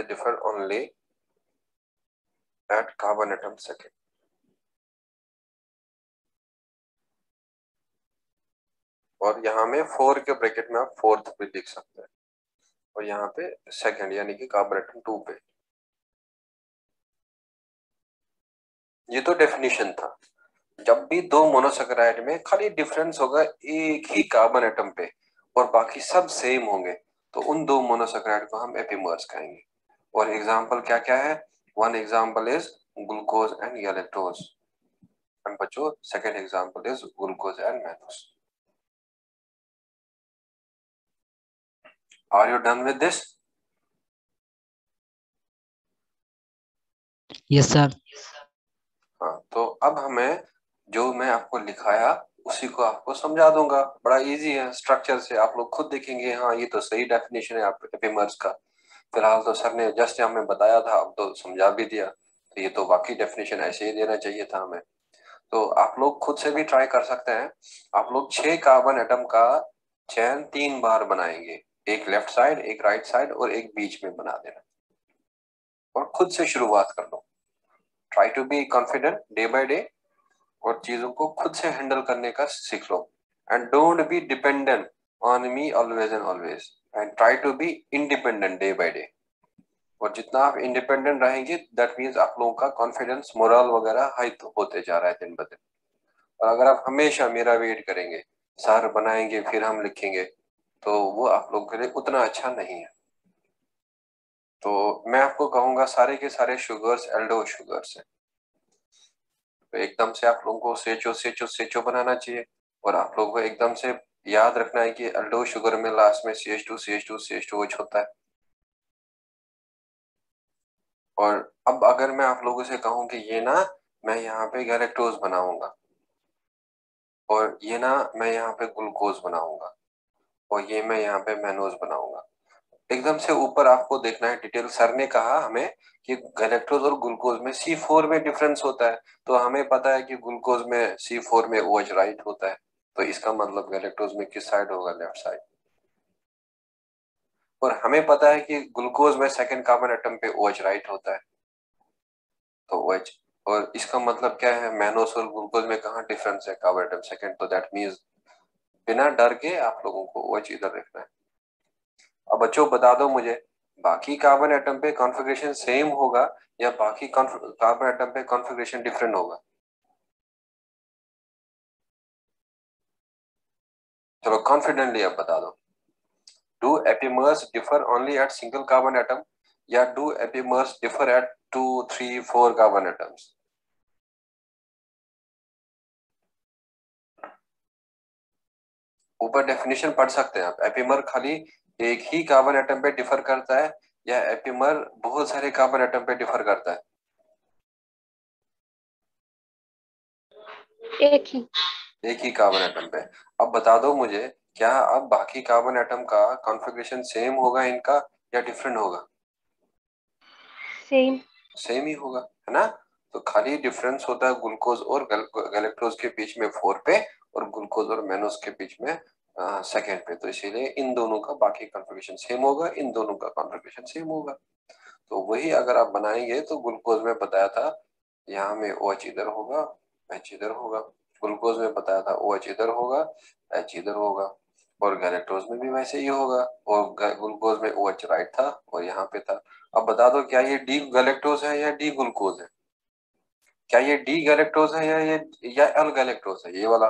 differ only at carbon atom 2। और यहाँ में 4 के ब्रैकेट में आप 4th भी लिख सकते हैं, और यहाँ पे सेकंड यानी कि कार्बन एटम 2 पे। ये तो डेफिनेशन था। जब भी दो मोनोसैकेराइड में खाली डिफरेंस होगा एक ही कार्बन एटम पे और बाकी सब सेम होंगे, तो उन दो मोनोसैकेराइड को हम एपिमर्स कहेंगे। और एग्जांपल क्या क्या है? One example is glucose and galactose, and बच्चों second example is glucose and mannose. Are you done with this? Yes sir. हाँ, तो अब हमें जो मैं आपको लिखाया उसी को आपको समझा दूंगा। बड़ा इजी है, स्ट्रक्चर से आप लोग खुद देखेंगे हाँ ये तो सही डेफिनेशन है आप एपिमर्स का। फिलहाल तो सर ने जस्ट हमें बताया था, अब तो समझा भी दिया, तो ये तो बाकी डेफिनेशन ऐसे ही देना चाहिए था हमें। तो आप लोग खुद से भी ट्राई कर सकते हैं। आप लोग 6 कार्बन एटम का चेन 3 बार बनाएंगे, एक लेफ्ट साइड, एक राइट साइड और एक बीच में बना देना, और खुद से शुरुआत कर लो। Try to be confident day by day, और चीजों को खुद से हैंडल करने का सीख लो। And don't be dependent on me always and always, and try to be independent day by day. और जितना आप इंडिपेंडेंट रहेंगे दैट मीन्स आप लोगों का कॉन्फिडेंस, मोरल वगैरह हाई होते जा रहा है दिन ब दिन। और अगर आप हमेशा मेरा वेट करेंगे, सर बनाएंगे फिर हम लिखेंगे, तो वो आप लोगों के लिए उतना अच्छा नहीं है। तो मैं आपको कहूंगा सारे के सारे शुगर्स एल्डो शुगर्स है, तो एकदम से आप लोगों को सेचो बनाना चाहिए। और आप लोगों को एकदम से याद रखना है कि एल्डो शुगर में लास्ट में CH2 होता है। और अब अगर मैं आप लोगों से कहूं कि ये ना मैं यहाँ पे गैलेक्टोज बनाऊंगा, और ये ना मैं यहाँ पे ग्लूकोज बनाऊंगा, और ये मैं यहाँ पे मैनोज बनाऊंगा, एकदम से ऊपर आपको देखना है डिटेल। सर ने कहा हमें कि गैलेक्टोज और ग्लूकोज में C4 में डिफरेंस होता है, तो हमें पता है कि ग्लूकोज में C4 में OH राइट होता है, तो इसका मतलब गैलेक्टोज में किस साइड होगा? Left side. और हमें पता है कि ग्लूकोज में सेकंड कार्बन एटम पे OH राइट होता है, तो OH। और इसका मतलब क्या है? मैनोस और ग्लूकोज में कहाँ डिफरेंस है? कार्बन एटम सेकंड, तो दैट मींस बिना डर के आप लोगों को OH इधर रखना है। अब बच्चों बता दो मुझे, बाकी कार्बन एटम पे कॉन्फ़िगरेशन सेम होगा या बाकी कार्बन एटम पे कॉन्फ़िगरेशन डिफरेंट होगा? चलो कॉन्फिडेंटली अब बता दो। Do epimers differ only at single carbon atom, या do epimers differ at 2, 3, 4 carbon atoms? ऊपर डेफिनेशन पढ़ सकते हैं आप। एपिमर खाली एक ही कार्बन एटम पे डिफर करता है, या एपिमर बहुत सारे कार्बन एटम पे डिफर करता है? एक ही कार्बन एटम पे। अब बता दो मुझे, क्या अब बाकी कार्बन एटम का कॉन्फ़िगरेशन सेम होगा इनका या डिफरेंट होगा? सेम ही होगा, है ना? तो खाली डिफरेंस होता है ग्लूकोज और गैलेक्टोज के बीच में 4 पे, और ग्लूकोज और मैनोस के बीच में सेकेंड पे। तो इसीलिए इन दोनों का बाकी कॉन्फ़िगरेशन सेम होगा, इन दोनों का कॉन्फ़िगरेशन सेम होगा। तो वही अगर आप बनाएंगे तो ग्लूकोज में बताया था यहाँ में OH इधर होगा, H इधर होगा, ग्लूकोज में बताया था OH इधर होगा, H इधर होगा, और गैलेक्टोज में भी वैसे ही होगा, और ग्लूकोज में OH राइट था और यहाँ पे था। अब बता दो क्या ये डी गैलेक्टोज है या डी ग्लूकोज है? क्या ये डी गैलेक्टोज है या एल गैलेक्टोज है, ये वाला?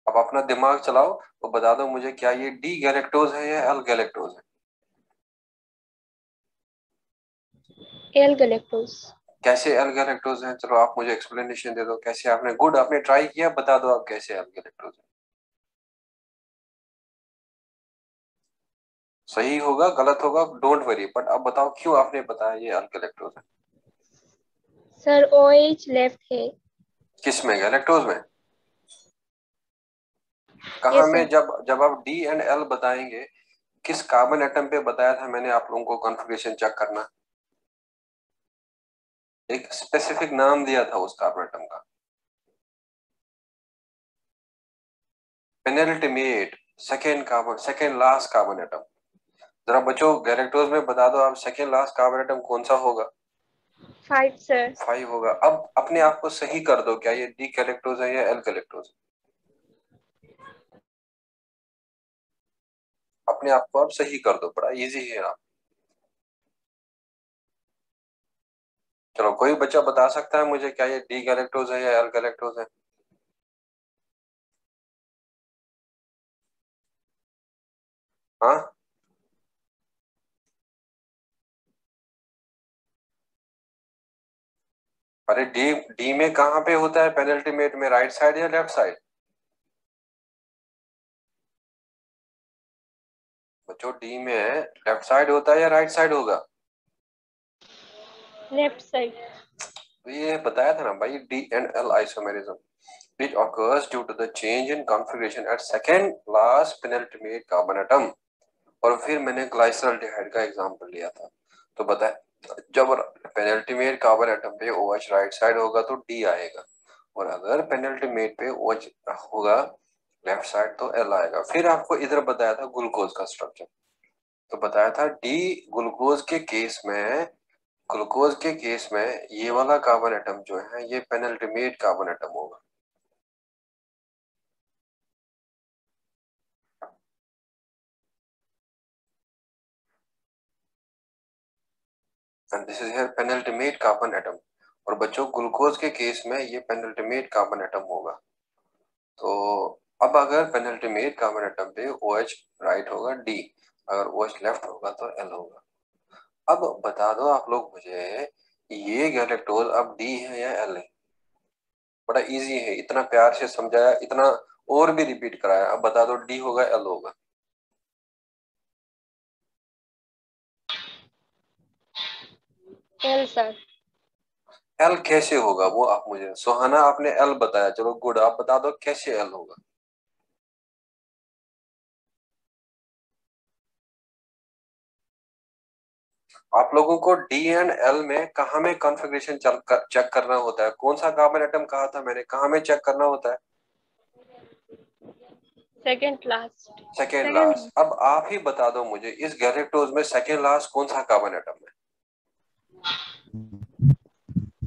अब अपना दिमाग चलाओ तो बता दो मुझे, क्या ये डी गैलेक्टोज है या एल गैलेक्टोज है? L galactose. कैसे एल गैलेक्टोज है? चलो आप मुझे एक्सप्लेनेशन दे दो कैसे। आपने गुड, आपने ट्राई किया, बता दो आप कैसे एल गैलेक्टोज है। सही होगा गलत होगा डोंट वरी, बट अब बताओ क्यों आपने बताया ये एल गैलेक्टोज है? सर OH लेफ्ट है। किस में, गैलेक्टोज में? कहाँ Yes, में? sir. जब आप डी एंड एल बताएंगे, किस कार्बन एटम पे बताया था मैंने आप लोगों को कॉन्फ़िगरेशन चेक करना? एक स्पेसिफिक नाम दिया था उस कार्बन एटम का, penultimate, second carbon, second last carbon atom. जरा बच्चों गैलेक्टोज में बता दो आप, सेकेंड लास्ट कार्बन एटम कौन सा होगा? 5, sir. 5 होगा। अब अपने आप को सही कर दो, क्या ये डी गैलेक्टोज है या एल गैलेक्टोज? अपने आप को आप सही कर दो, बड़ा इजी है आप। चलो कोई बच्चा बता सकता है मुझे क्या ये डी गैलेक्टोज है या एल गैलेक्टोज है? हाँ, अरे डी डी में कहाँ पे होता है पेनल्टीमेट में, राइट साइड या लेफ्ट साइड? बच्चों डी में लेफ्ट साइड होता है या राइट साइड होगा? Left side. तो ये बताया था ना भाई, D and L isomerism which occurs due to the change in configuration at second last penultimate carbon atom। और फिर मैंने ग्लाइसरल्डिहाइड का एग्जांपल लिया था, तो बताया जब पेनल्टीमेट कार्बन एटम पे OH राइट साइड होगा तो D आएगा, और अगर पेनल्टीमेट पे OH होगा लेफ्ट साइड तो L आएगा। फिर आपको इधर बताया था ग्लूकोज का स्ट्रक्चर, तो बताया था डी ग्लूकोज के केस में, ग्लूकोज के केस में ये वाला कार्बन एटम जो है ये पेनल्टीमेट कार्बन एटम होगा। And this is here penultimate carbon atom. और बच्चों ग्लूकोज के केस में ये पेनल्टीमेट कार्बन एटम होगा। तो अब अगर पेनल्टीमेट कार्बन एटम पे OH राइट होगा D, अगर OH लेफ्ट होगा तो L होगा। अब बता दो आप लोग मुझे, ये गैलेक्टोज अब D है या L है? बड़ा इजी है, इतना प्यार से समझाया, इतना और भी रिपीट कराया, अब बता दो D होगा L होगा? L, sir. L कैसे होगा वो आप मुझे, सुहाना आपने L बताया, चलो गुड, आप बता दो कैसे L होगा? आप लोगों को डी एंड एल में कहाँ में कॉन्फ़िगरेशन चेक करना होता है? कौन सा कार्बन एटम कहा था मैंने, कहाँ में चेक करना होता है? Second last. Second last. अब आप ही बता दो मुझे, इस गैलेक्टोज में सेकेंड लास्ट कौन सा कार्बन एटम है?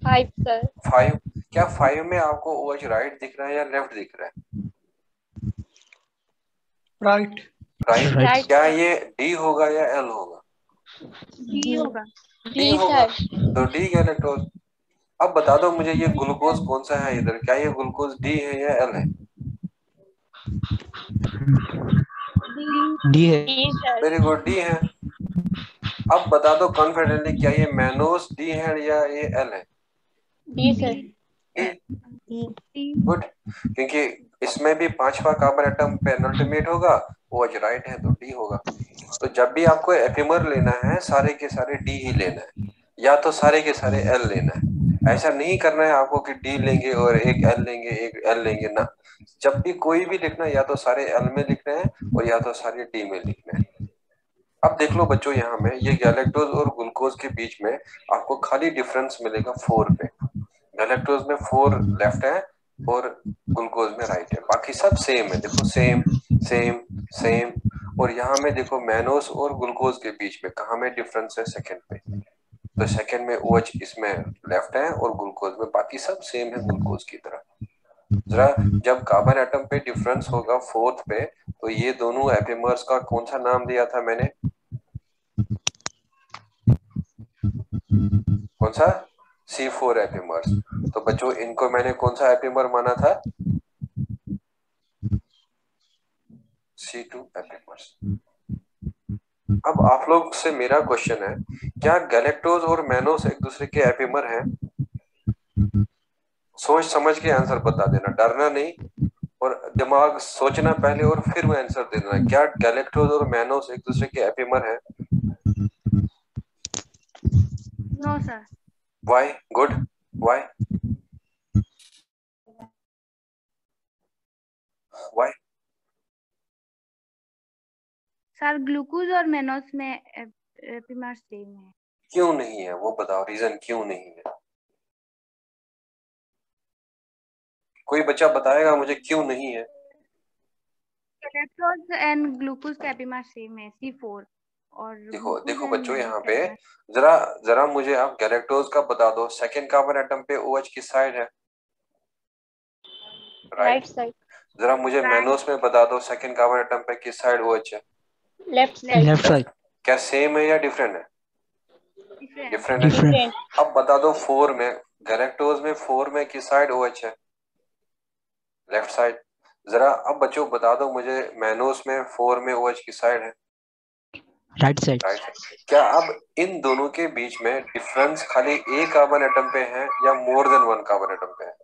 5, sir. 5। क्या 5 में आपको OH राइट दिख रहा है या लेफ्ट दिख रहा है? राइट। राइट। Right. क्या ये डी होगा या एल होगा? D होगा। डी होगा, तो डी गैलेक्टोज। अब बता दो मुझे ये ग्लूकोज कौन सा है इधर, क्या ये ग्लूकोज डी है या एल है? डी है। वेरी गुड, डी है। अब बता दो कॉन्फिडेंटली, क्या ये मैनोस डी है या ये एल है? D, sir. गुड, क्योंकि इसमें भी पांचवा कार्बन एटम पेनल्टीमेट होगा, OH राइट है तो डी होगा। तो जब भी आपको एपिमर लेना है सारे के सारे डी ही लेना है, या तो सारे के सारे एल लेना है। ऐसा नहीं करना है आपको कि डी लेंगे और एक एल लेंगे एक एल लेंगे ना, जब भी कोई भी लिखना है या तो सारे एल में लिखना है और या तो सारे डी में लिखना है। अब देख लो बच्चों, यहाँ में ये गैलेक्टोज और ग्लूकोज के बीच में आपको खाली डिफरेंस मिलेगा 4 पे। गैलेक्टोज में 4 लेफ्ट है और ग्लूकोज में राइट है, बाकी सब सेम है। देखो सेम सेम सेम। और यहाँ में देखो मैनोस और ग्लूकोज के बीच में कहाँ में डिफरेंस है, सेकंड पे। तो सेकंड में OH इसमें लेफ्ट है और ग्लूकोज में बाकी सब सेम है ग्लूकोज की तरह। जरा जब कार्बन एटम पे डिफरेंस होगा फोर्थ पे, तो ये दोनों एपिमर्स का कौन सा नाम दिया था मैंने? कौन सा? C4 epimers. तो बच्चों इनको मैंने कौन सा एपिमर माना था? C2 epimers. अब आप लोग से मेरा क्वेश्चन है, क्या गैलेक्टोज और मैनोस एक दूसरे के एपिमर हैं? सोच समझ के आंसर बता देना, डरना नहीं, और दिमाग सोचना पहले और फिर वो आंसर दे देना। क्या गैलेक्टोज और मैनोस एक दूसरे के एपिमर हैं? No, sir. Why? Good, why? Why? Sir glucose और मेनोस में एपिमर सेम है। क्यों नहीं है वो बताओ, रीजन क्यों नहीं है? कोई बच्चा बताएगा मुझे क्यों नहीं है? गैलेक्टोज एंड ग्लूकोज का एपिमर सेम है C4, और देखो ग्लूकोज देखो एंड बच्चों, मेनोस यहाँ का पे एपिमर जरा जरा मुझे आप गैलेक्टोज का बता दो, सेकेंड कार्बन एटम पे OH किस साइड है? Right right. साइड। जरा मुझे Right. मैनोस में बता दो, सेकेंड कार्बन एटम पे किस साइड OH है? Left side. Left side. क्या सेम है या डिफरेंट है? different. डिफरेंट है। डिफरेंट। अब बता दो 4 में, गैलेक्टोज में 4 में किस साइड OH है? Left side. जरा अब बच्चों बता दो मुझे, मैनोस में 4 में OH किस साइड है? Right side. Right side. क्या अब इन दोनों के बीच में डिफरेंस खाली एक कार्बन एटम पे है या more than one carbon atom पे है?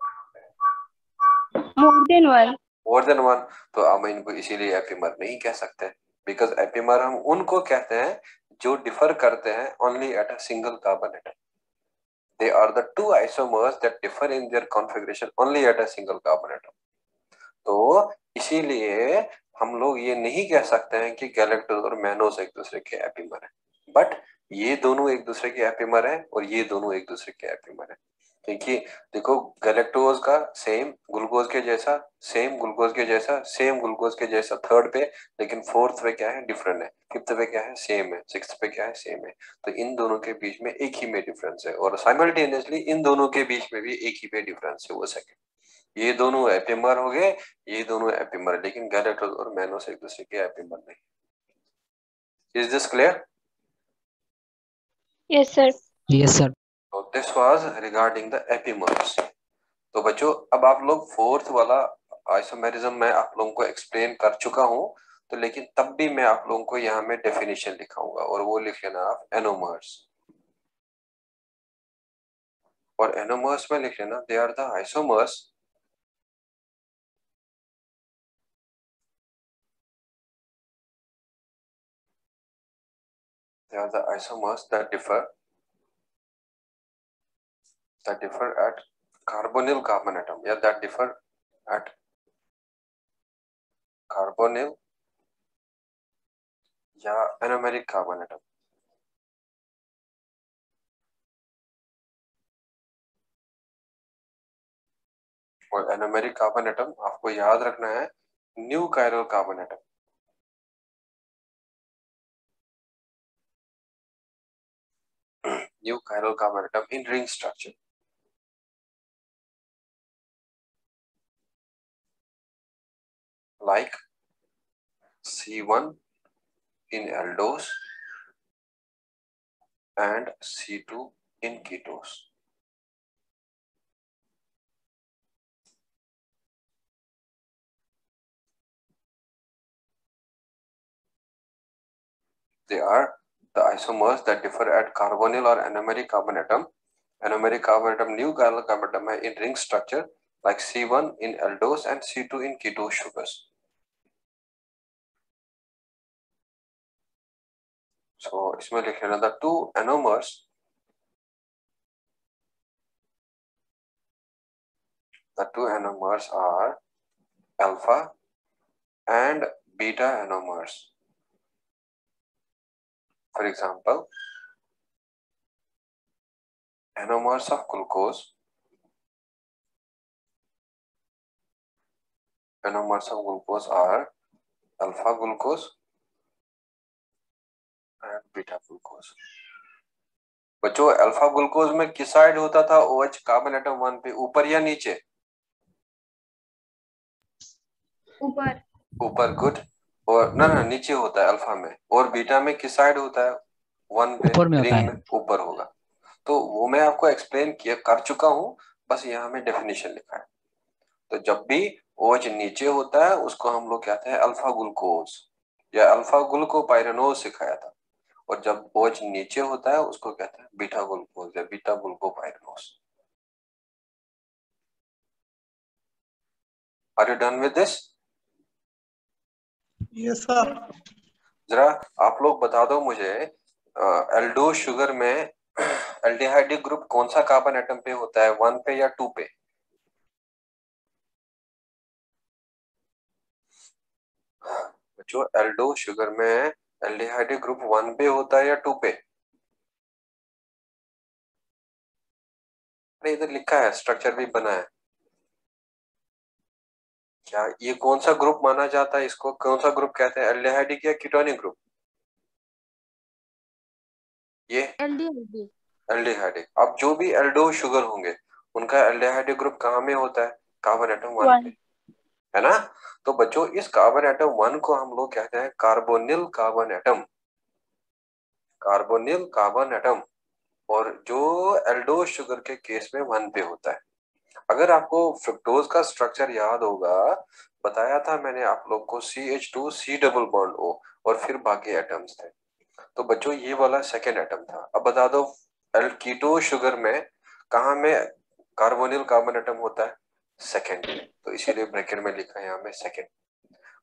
More than one. More than one. तो हम इनको इसीलिए एपिमर नहीं कह सकते, बिकॉज एपिमर हम उनको कहते हैं जो डिफर करते हैं only at a single carbon atom. They are the two isomers that differ in their configuration only at a single carbon atom. तो इसीलिए हम लोग ये नहीं कह सकते हैं कि गैलेक्टोज और मैनोस एक दूसरे के एपिमर है, बट ये दोनों एक दूसरे के एपिमर है और ये दोनों एक दूसरे के एपिमर है। क्योंकि देखो गैलेक्टोज का सेम ग्लूकोज के जैसा, सेम ग्लूकोज के जैसा, सेम ग्लूकोज के जैसा थर्ड पे, लेकिन फोर्थ पे क्या है? डिफरेंट है। फिफ्थ पे क्या है? सेम है। सिक्स्थ पे क्या है? सेम है। तो इन दोनों के बीच में एक ही में डिफरेंस है, और साइमल्टेनियसली इन दोनों के बीच में भी एक ही पे डिफरेंस है, वो सेकंड। ये दोनों एपिमर हो गए, ये दोनों एपिमर, लेकिन गैलेक्टोज और मैनोस एक दूसरे के एपिमर नहीं। Is this clear? Yes sir. Yes sir. So this was regarding the epimers. तो बच्चों अब आप लोग फोर्थ वाला आइसोमेरिज्म मैं आप लोगों को एक्सप्लेन कर चुका हूं, तो लेकिन तब भी मैं आप लोगों को यहाँ में डेफिनेशन लिखाऊंगा, और वो लिख लेना आप एनोमर्स। और एनोमर्स में लिख लेना they are the isomers that differ at carbonyl carbon atom, या that differ at carbonyl या anomeric carbon atom। और एनोमेरिक कार्बन एटम आपको याद रखना है new chiral carbon atom. New chiral carbon atom in ring structure, like C1 in aldose and C2 in ketose। They are the isomers that differ at carbonyl or anomeric carbon atom। Anomeric carbon atom new chiral carbon atom है in ring structure, like C1 in aldose and C2 in ketose sugars। So इसमें लिख लेना the two anomers are alpha and beta anomers। For example, anomers of glucose, are alpha glucose and beta glucose। बच्चों अल्फा ग्लूकोज में किस साइड होता था OH कार्बन एटम 1 पे, ऊपर या नीचे? ऊपर। ऊपर, गुड। और ना ना नीचे होता है अल्फा में, और बीटा में किस साइड होता है? 1 पे, ऊपर में होता रिंग है। में ऊपर होगा। तो वो मैं आपको एक्सप्लेन किया कर चुका हूँ, बस यहाँ में डेफिनेशन लिखा है। तो जब भी OH नीचे होता है उसको हम लोग कहते हैं अल्फा ग्लूकोज या अल्फा ग्लूकोपाइरेनोज सिखाया था, और जब OH नीचे होता है उसको कहते हैं बीटा ग्लूकोज या beta glucopyranose. Are you done with this? Yes, sir. जरा आप लोग बता दो मुझे, एल्डो शुगर में एल्डिहाइड ग्रुप कौन सा कार्बन एटम पे होता है, 1 पे या 2 पे? जो एल्डो शुगर में एल्डिहाइड ग्रुप 1 पे होता है या 2 पे? अरे इधर लिखा है, स्ट्रक्चर भी बना है। क्या ये कौन सा ग्रुप माना जाता है, इसको कौन सा ग्रुप कहते हैं, एल्डिहाइडिक या कीटोनिक ग्रुप? ये एल्डिहाइड। एल्डिहाइडिक। अब जो भी एल्डो शुगर होंगे उनका एल्डिहाइडिक ग्रुप कहाँ में होता है? कार्बन एटम 1 पे, है ना? तो बच्चों इस कार्बन एटम 1 को हम लोग कहते हैं carbonyl carbon atom, carbonyl carbon atom. और जो एल्डो शुगर के केस में 1 पे होता है। अगर आपको फ्रुक्टोज का स्ट्रक्चर याद होगा, बताया था मैंने आप लोग को, CH2 C double bond O और फिर बाकी एटम्स थे। तो बच्चों ये वाला सेकेंड एटम था। अब बता दो कीटो शुगर में कहाँ में कार्बोनिल कार्बन एटम होता है? सेकेंड पे, तो इसीलिए ब्रैकेट में लिखा है यहाँ में सेकेंड।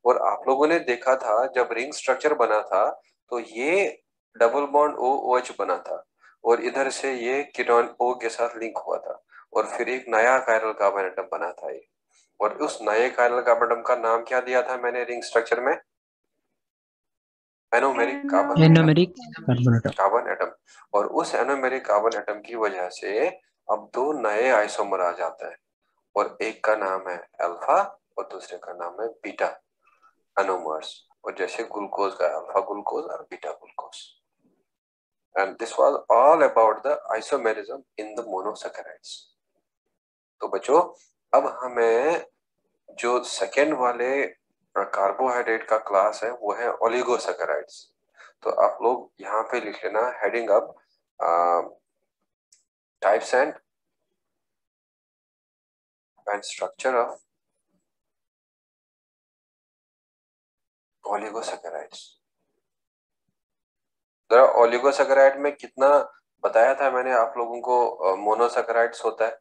और आप लोगों ने देखा था जब रिंग स्ट्रक्चर बना था तो ये डबल बॉन्ड OH बना था, और इधर से ये कीटोन O के साथ लिंक हुआ था, और फिर एक नया कायरल कार्बन एटम बना था ये। और उस नए कायरल कार्बन एटम का नाम क्या दिया था मैंने रिंग स्ट्रक्चर में? Anomeric carbon atom, anomeric carbon atom. Carbon atom. और उस एनोमेरिक कार्बन एटम की वजह से अब दो नए आइसोमर आ जाता है, और एक का नाम है अल्फा और दूसरे का नाम है बीटा एनोमर्स। और जैसे ग्लूकोज का अल्फा ग्लूकोज और beta glucose. And this was all about the isomerism in the monosaccharides. तो बच्चों अब हमें जो सेकेंड वाले कार्बोहाइड्रेट का क्लास है वो है ओलिगोसैकेराइड्स। तो आप लोग यहाँ पे लिख लेना heading up types and structure of oligosaccharides. जरा ओलिगोसैकेराइड में कितना बताया था मैंने आप लोगों को मोनोसैकेराइड्स होता है?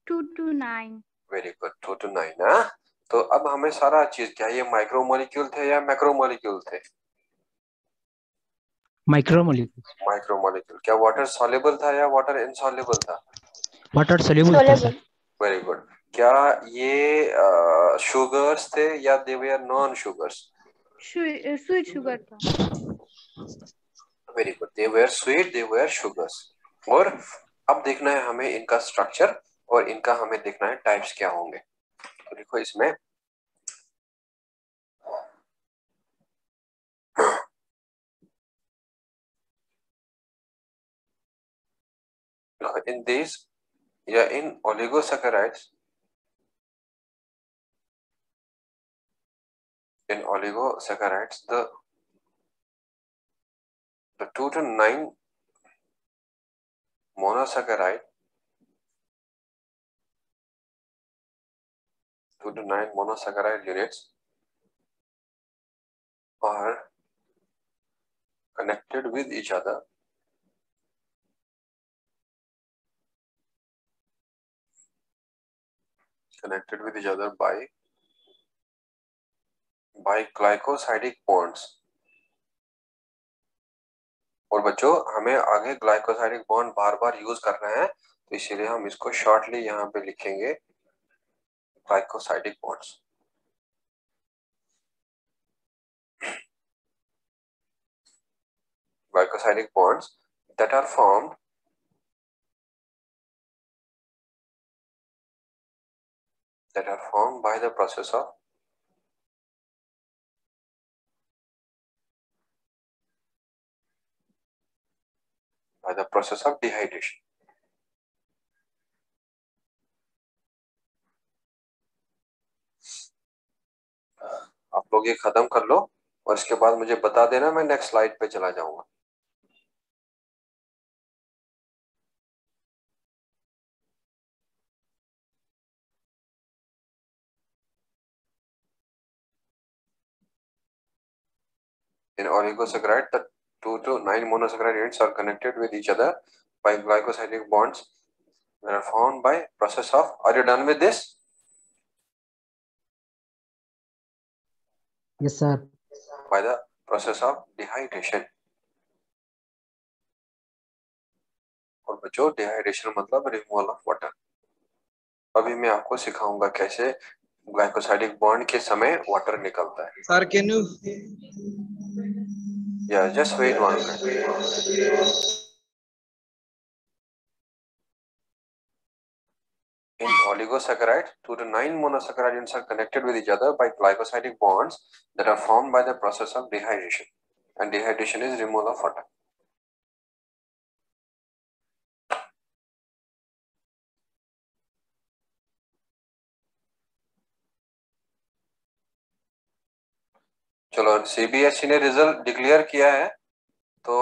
2 to 9। वेरी गुड, 2 to 9 ना। तो अब हमें सारा चीज, क्या ये माइक्रोमोलिक्यूल थे या मैक्रोमोलिक्यूल थे? माइक्रोमोलिक्यूल। माइक्रोमोलिक्यूल। क्या वाटर सॉल्युबल था या वाटर इनसॉल्युबल था? वाटर सोल्यूबल था सर। Very good. क्या ये शुगर्स थे या दे were non sugars? Sweet sugar था। वेरी गुड, दे वर स्वीट, दे वर शुगर्स। और अब देखना है हमें इनका स्ट्रक्चर, और इनका हमें देखना है टाइप्स क्या होंगे। तो देखो इसमें in these, yeah, in oligosaccharides, the 2 to 9 monosaccharide, 2 to 9 monosaccharide units are connected with each other by glycosidic bonds। और बच्चों हमें आगे ग्लाइकोसाइडिक बॉन्ड बार बार यूज करना है, तो इसीलिए हम इसको शॉर्टली यहाँ पे लिखेंगे glycosidic bonds. Glycosidic bonds that are formed by the process of dehydration। आप लोग ये खत्म कर लो और इसके बाद मुझे बता देना, मैं नेक्स्ट स्लाइड पे चला जाऊंगा। In oligosaccharide, the 2 to 9 monosaccharide ends are connected with each other by glycosidic bonds that are formed by process of, are you done with this? Yes, sir. By the process of dehydration। और बच्चों डिहाइड्रेशन मतलब रिमूवल ऑफ वाटर। अभी मैं आपको सिखाऊंगा कैसे ग्लाइकोसाइडिक बॉन्ड के समय वाटर निकलता है। Sir, can you? Yeah, just wait 1 minute। In oligosaccharides, 2 to 9 monosaccharides are connected with each other by glycosidic bonds that are formed by the process of dehydration. And dehydration is removal of water। चलो, सीबीएसई ने रिजल्ट डिक्लेयर किया है, तो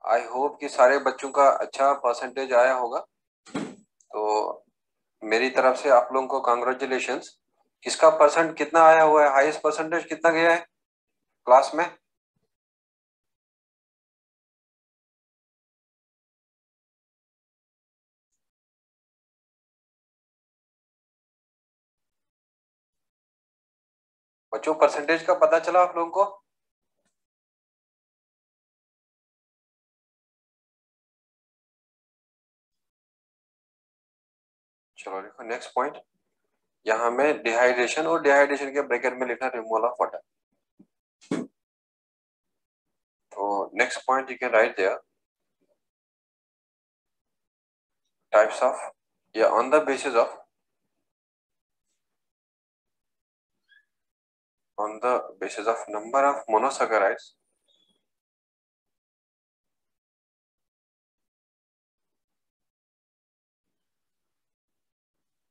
आई होप कि सारे बच्चों का अच्छा परसेंटेज आया होगा। तो मेरी तरफ से आप लोगों को कांग्रेचुलेशंस। किसका परसेंट कितना आया हुआ है, हाईएस्ट परसेंटेज कितना गया है क्लास में? बच्चों परसेंटेज का पता चला आप लोगों को? चलो देखो नेक्स्ट पॉइंट, यहाँ में डिहाइड्रेशन और डिहाइड्रेशन के ब्रैकेट में लिखा रिमूवल ऑफ वाटर। तो next point you can write their types of, या on the basis of, on the basis of number of monosaccharides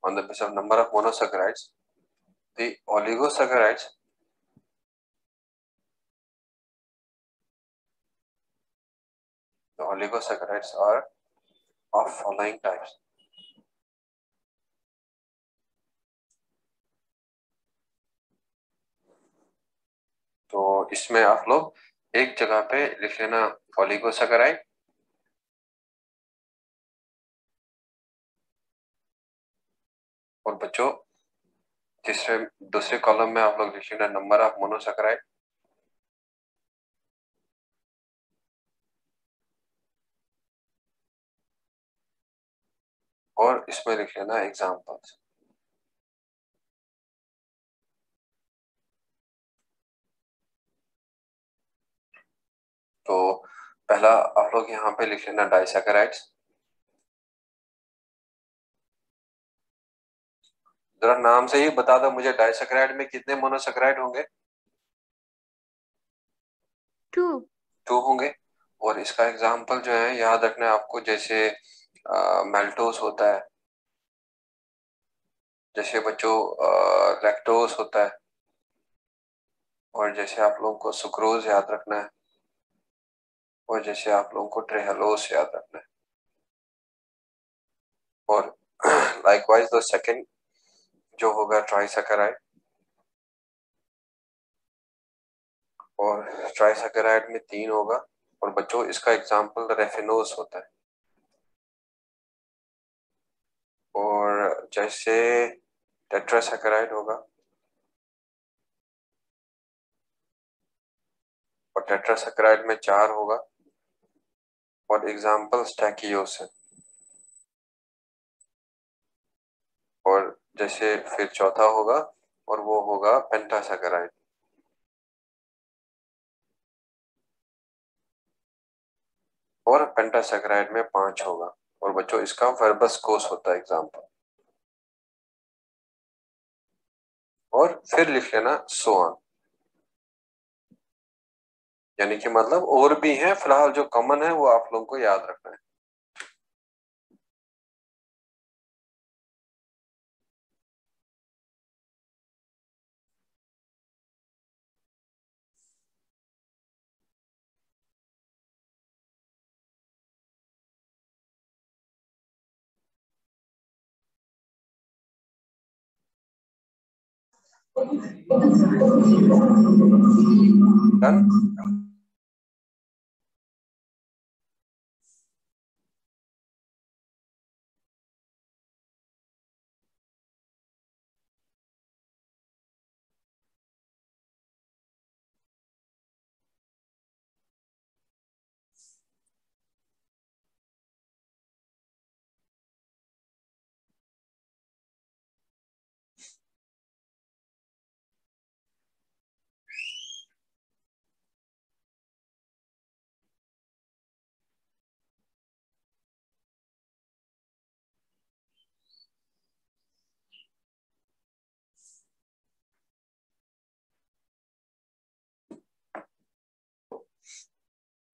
on the basis of number of monosaccharides, the oligosaccharides are of following types। तो इसमें आप लोग एक जगह पे लिख लेना ओलिगोसैकेराइड, और बच्चों दूसरे कॉलम में आप लोग लिख लेना नंबर ऑफ मोनोसैकेराइड, और इसमें लिख लेना एग्जांपल्स। तो पहला आप लोग यहाँ पे लिख लेना डाइसैकेराइड्स। जरा नाम से ही बता दो मुझे, डाइसैकेराइड में कितने मोनोसैकेराइड होंगे? 2 होंगे। और इसका एग्जाम्पल जो है याद रखना है आपको, जैसे मेल्टोस होता है, जैसे बच्चों लैक्टोस होता है, और जैसे आप लोगों को सुक्रोज याद रखना है, और जैसे आप लोगों को ट्रेहलोस याद रखना है। और लाइकवाइज द सेकंड जो होगा ट्राइसैकेराइड, और ट्राइसैकेराइड में 3 होगा। और बच्चों इसका एग्जाम्पल रेफिनोस होता है। और जैसे टेट्रासैकेराइड होगा, और टेट्रासैकेराइड में 4 होगा, और एग्जाम्पल स्टैकियोस है। और जैसे फिर चौथा होगा, और वो होगा पेंटासैकेराइड। और पेंटासैकेराइड में 5 होगा। और बच्चों इसका वर्बस्कोस होता है एग्जाम्पल। और फिर लिख लेना सो ऑन, यानी कि मतलब और भी हैं, फिलहाल जो कॉमन है वो आप लोगों को याद रखना है। Done?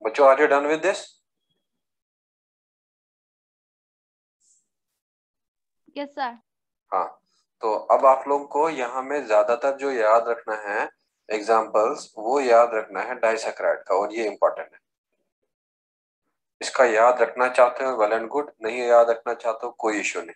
बच्चों, are you done with this? Yes, sir. हाँ, तो अब आप लोग को यहाँ में ज्यादातर जो याद रखना है एग्जाम्पल्स, वो याद रखना है डाइसैकराइड का, और ये इंपॉर्टेंट है। इसका याद रखना चाहते हो वेल एंड गुड, नहीं याद रखना चाहते हो कोई इश्यू नहीं।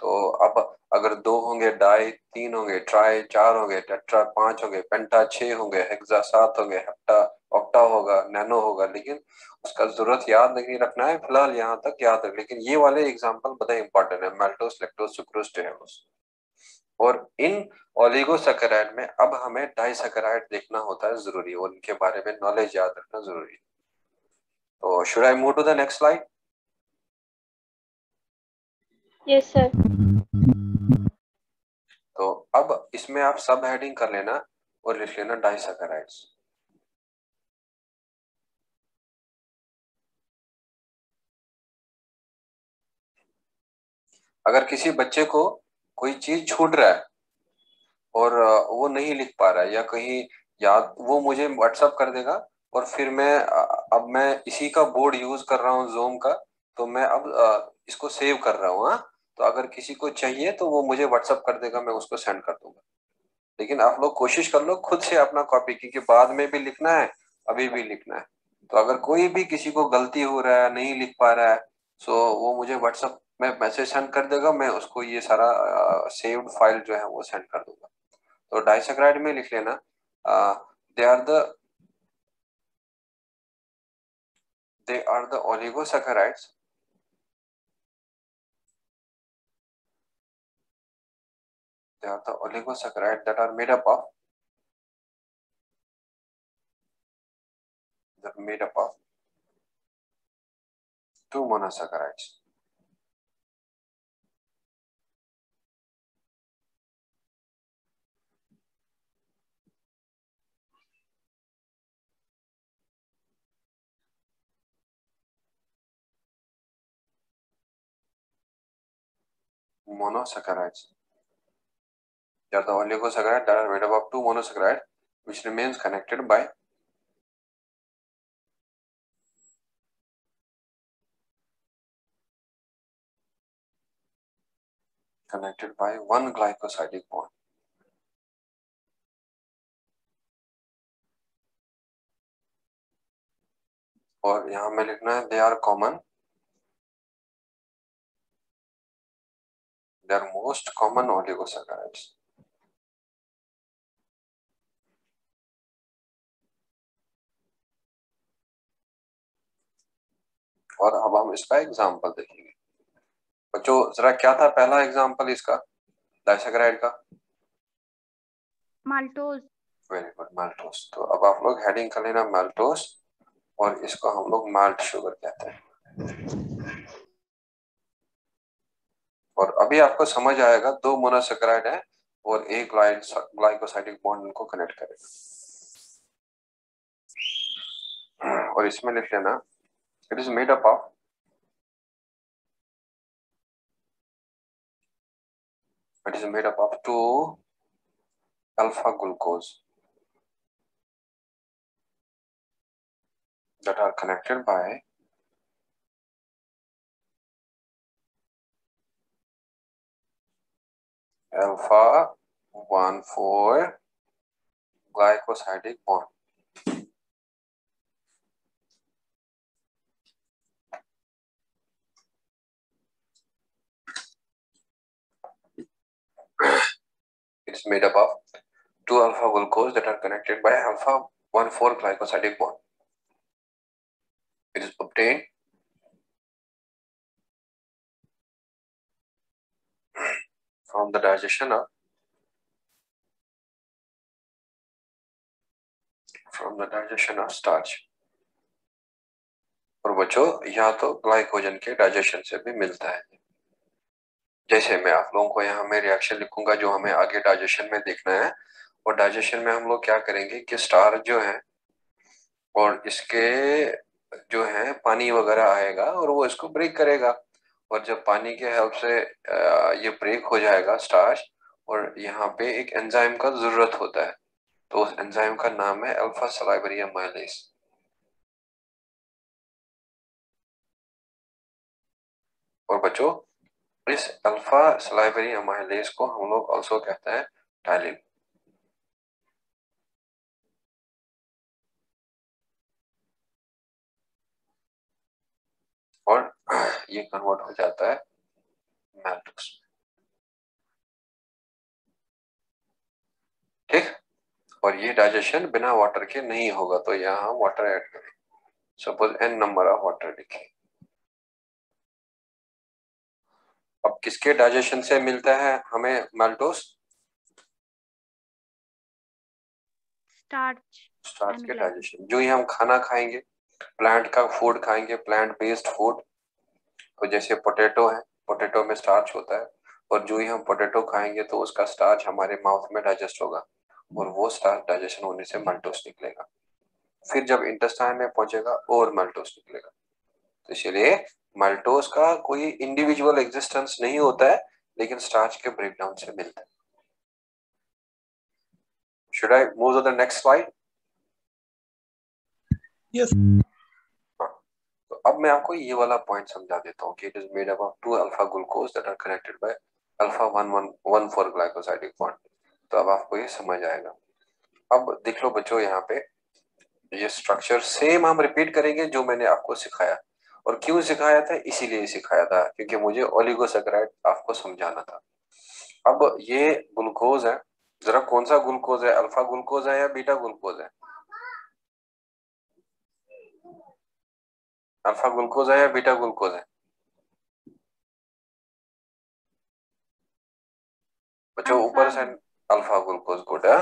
तो अब अगर 2 होंगे डाई, 3 होंगे ट्राई, 4 होंगे टेट्रा, 5 होंगे पेंटा, 6 होंगे हेक्सा, 7 होंगे हेप्टा, ऑक्टा होगा, नैनो होगा, लेकिन उसका जरूरत याद नहीं रखना है फिलहाल, यहाँ तक याद रख। लेकिन ये वाले एग्जांपल बड़े इंपॉर्टेंट है, मैल्टोस, लैक्टोस, सुक्रोज, टेलोस। और इन ओलिगोसैकेराइड में अब हमें डाइसैकेराइड देखना होता है जरूरी, और इनके बारे में नॉलेज याद रखना जरूरी है। तो should I move to the next slide? Yes, sir. तो अब इसमें आप सब हेडिंग कर लेना और लिख लेना डाइसैकेराइड्स। अगर किसी बच्चे को कोई चीज छूट रहा है और वो नहीं लिख पा रहा है या कहीं याद, वो मुझे व्हाट्सअप कर देगा, और फिर अब मैं इसी का बोर्ड यूज कर रहा हूँ ज़ूम का, तो मैं अब इसको सेव कर रहा हूँ। हाँ, तो अगर किसी को चाहिए तो वो मुझे व्हाट्सअप कर देगा, मैं उसको सेंड कर दूंगा। लेकिन आप लोग कोशिश कर लो खुद से अपना कॉपी, क्योंकि बाद में भी लिखना है, अभी भी लिखना है। तो अगर कोई भी किसी को गलती हो रहा है, नहीं लिख पा रहा है, सो वो मुझे व्हाट्सएप में मैसेज सेंड कर देगा, मैं उसको ये सारा सेव्ड फाइल जो है वो सेंड कर दूंगा। तो डाइसैकराइड में लिख लेना they are the oligosaccharides that are made up of two monosaccharides. Monosaccharides. They are the oligosaccharides that are made up of two monosaccharides which remains connected by one glycosidic bond. और यहाँ में लिखना है they are most common oligosaccharides. और अब हम इसका एग्जाम्पल देखेंगे। बच्चों जरा क्या था पहला एग्जाम्पल इसका डाइसैकराइड का? Maltose. Very good, maltose. तो अब आप लोग हेडिंग कर लेना माल्टोस, और इसको हम लोग माल्ट शुगर कहते हैं। और अभी आपको समझ आएगा, 2 मोनोसैकराइड है और एक ग्लाइकोसाइडिक बॉन्ड इनको कनेक्ट करेगा। और इसमें लिख लेना it is made up of two alpha glucose that are connected by alpha 1,4 glycosidic bond. It is made up of two alpha glucose that are connected by alpha 1,4 glycosidic bond. It is obtained from the digestion of starch. और बच्चों या तो ग्लाइकोजन के डाइजेशन से भी मिलता है। जैसे मैं आप लोगों को यहाँ में रिएक्शन लिखूंगा जो हमें आगे डाइजेशन में देखना है। और डाइजेशन में हम लोग क्या करेंगे कि स्टार्च जो है और इसके जो है पानी वगैरह आएगा और वो इसको ब्रेक करेगा। और जब पानी के हेल्प से ये ब्रेक हो जाएगा स्टार्च, और यहाँ पे एक एंजाइम का जरूरत होता है, तो उस एंजाइम का नाम है अल्फा सलाइवरी अमाइलेज। और बच्चों इस अल्फा सलाइवरी अमाइलेज को हम लोग ऑल्सो कहते हैं टाइलिन। और ये कन्वर्ट हो जाता है मैल्टोज। ठीक, और ये डाइजेशन बिना वाटर के नहीं होगा, तो यहाँ हम वाटर ऐड करें। Suppose n number of water लिखें। अब किसके डाइजेशन से मिलता है हमें मैल्टोज? स्टार्च के डाइजेशन। जो ही हम खाना खाएंगे, प्लांट का फूड खाएंगे, प्लांट बेस्ड फूड, तो जैसे पोटैटो है, पोटैटो में स्टार्च होता है, और जो ही हम पोटैटो खाएंगे तो उसका स्टार्च हमारे माउथ में डाइजेस्ट होगा, और वो स्टार्च डाइजेशन होने से मैल्टोज निकलेगा। फिर जब इंटेस्टाइन में पहुंचेगा और मैल्टोज निकलेगा। तो इसलिए मैल्टोज का कोई इंडिविजुअल एग्जिस्टेंस नहीं होता है, लेकिन स्टार्च के ब्रेकडाउन से मिलता है। Should I move to the next slide? Yes. तो अब मैं आपको ये वाला पॉइंट समझा देता हूँ कि it is made up of 2 alpha glucose that are connected by alpha 1,1,1,4 glycosidic bond. तो अब आपको ये समझ आएगा। अब देख लो बच्चों, यहाँ पे ये स्ट्रक्चर सेम हम रिपीट करेंगे जो मैंने आपको सिखाया। और क्यों सिखाया था? इसीलिए सिखाया था क्योंकि मुझे ओलिगोसैकेराइड आपको समझाना था। अब ये ग्लूकोज है, जरा कौन सा ग्लूकोज है? अल्फा ग्लूकोज है या बीटा ग्लूकोज है? अल्फा ग्लूकोज है या बीटा ग्लूकोज है? बच्चों ऊपर से अल्फा ग्लूकोज गुड है।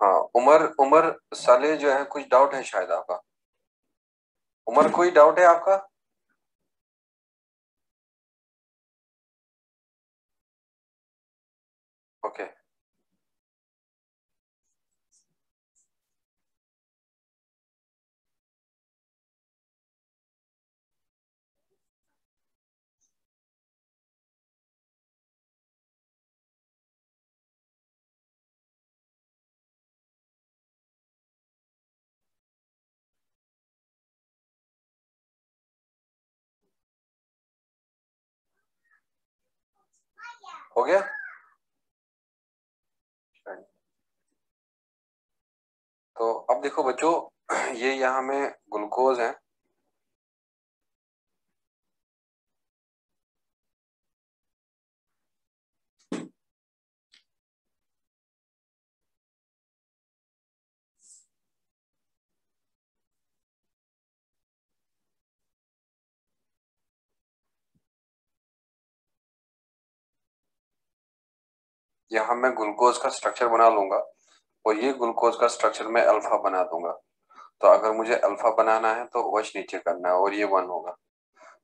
हाँ, उमर उमर साले जो है, कुछ डाउट है शायद आपका? उमर कोई डाउट है आपका? ओके हो गया। तो अब देखो बच्चों, ये यहाँ में ग्लूकोज है, यहाँ मैं ग्लूकोज का स्ट्रक्चर बना लूंगा और ये ग्लूकोज का स्ट्रक्चर मैं अल्फा बना दूंगा। तो अगर मुझे अल्फा बनाना है तो OH नीचे करना है और ये 1 होगा।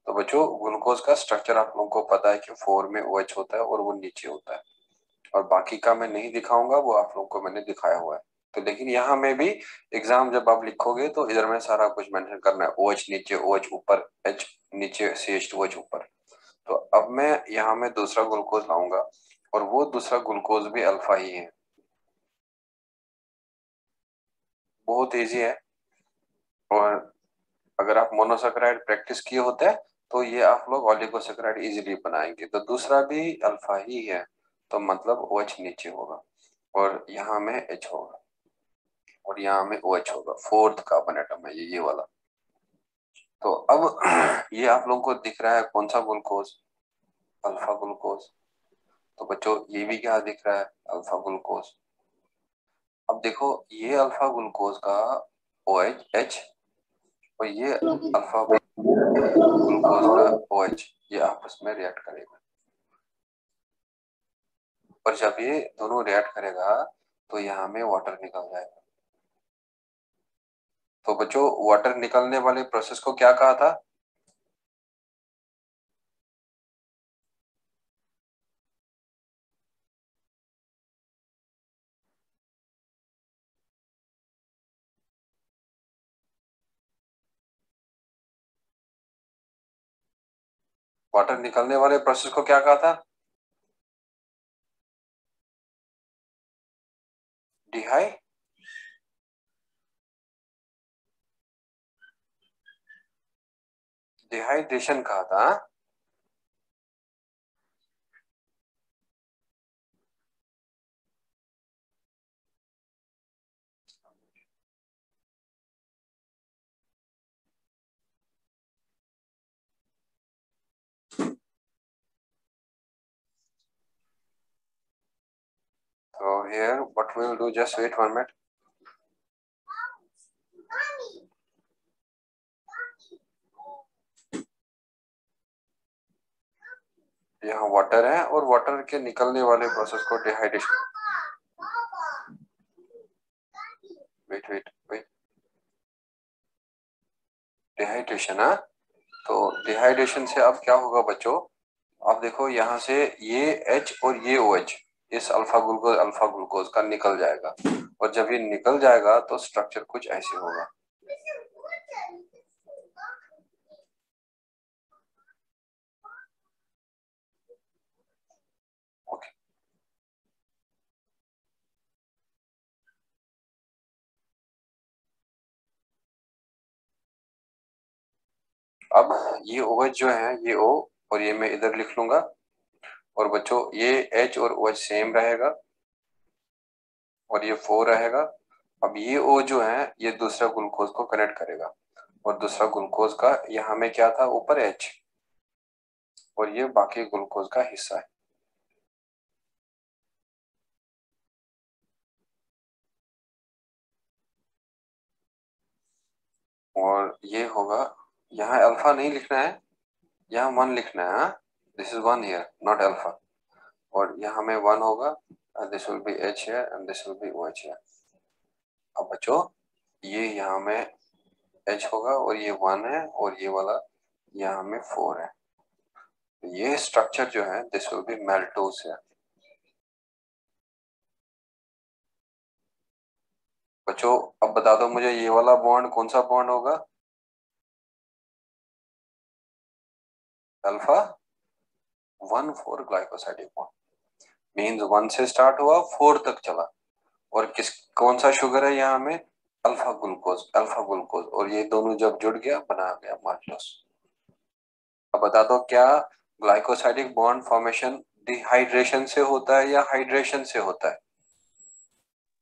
तो बच्चों ग्लूकोज का स्ट्रक्चर आप लोगों को पता है कि 4 में OH होता है और वो नीचे होता है, और बाकी का मैं नहीं दिखाऊंगा, वो आप लोगों को मैंने दिखाया हुआ है। तो लेकिन यहाँ में भी एग्जाम जब आप लिखोगे तो इधर में सारा कुछ मेंशन करना है, OH नीचे, OH ऊपर, H नीचे, CH2H ऊपर। तो अब मैं यहाँ में दूसरा ग्लूकोज लाऊंगा और वो दूसरा ग्लूकोज भी अल्फा ही है। बहुत इजी है। और अगर आप मोनोसैकेराइड प्रैक्टिस किए होते हैं तो ये आप लोग ओलिगोसैकेराइड इजीली बनाएंगे। तो दूसरा भी अल्फा ही है, तो मतलब OH नीचे होगा और यहाँ में H होगा और यहाँ में OH होगा। 4th कार्बन एटम है ये वाला। तो अब ये आप लोगों को दिख रहा है कौन सा ग्लूकोज? Alpha glucose. तो बच्चों ये भी क्या दिख रहा है, अल्फा ग्लूकोज। अब देखो ये अल्फा ग्लूकोज का OH और ये अल्फा ग्लूकोज का OH ये आपस में रिएक्ट करेगा, और जब ये दोनों रिएक्ट करेगा तो यहाँ में वाटर निकल जाएगा। तो बच्चों वाटर निकलने वाले प्रोसेस को क्या कहा था, वाटर निकलने वाले प्रोसेस को क्या कहा था, डिहाइड्रेशन कहा था। So here what we will do, just wait 1 minute. यहाँ वाटर है और वाटर के निकलने वाले प्रोसेस को डिहाइड्रेशन, वेट डिहाइड्रेशन है। तो डिहाइड्रेशन से अब क्या होगा बच्चों, अब देखो यहाँ से ये H और ये OH इस अल्फा ग्लूकोज का निकल जाएगा, और जब ये निकल जाएगा तो स्ट्रक्चर कुछ ऐसे होगा। ओके, अब ये OH जो है ये O, और ये मैं इधर लिख लूंगा, और बच्चों ये H और OH सेम रहेगा और ये 4 रहेगा। अब ये O जो है ये दूसरा ग्लूकोज को कनेक्ट करेगा, और दूसरा ग्लूकोज का यहाँ में क्या था, ऊपर H, और ये बाकी ग्लूकोज का हिस्सा है। और ये होगा, यहाँ अल्फा नहीं लिखना है, यहाँ 1 लिखना है। This is 1 here, not alpha. और यहाँ में 1 होगा, दिस विल बी H है and this will be OH है। अब बच्चों ये यहाँ में H होगा और ये 1 है, और ये वाला यहाँ में 4 है। ये स्ट्रक्चर जो है दिस विल बी मेल्टोज है। बच्चों अब बता दो मुझे ये वाला बॉन्ड कौन सा बॉन्ड होगा, अल्फा 1,4 ग्लाइकोसाइडिक बॉन्ड। मींस 1 से स्टार्ट हुआ 4 तक चला, और कौन सा शुगर है यहाँ में, अल्फा ग्लूकोज, और ये दोनों जब जुड़ गया बना गया माल्टोस। अब बता दो क्या ग्लाइकोसाइडिक बॉन्ड फॉर्मेशन डिहाइड्रेशन से होता है या हाइड्रेशन से होता है,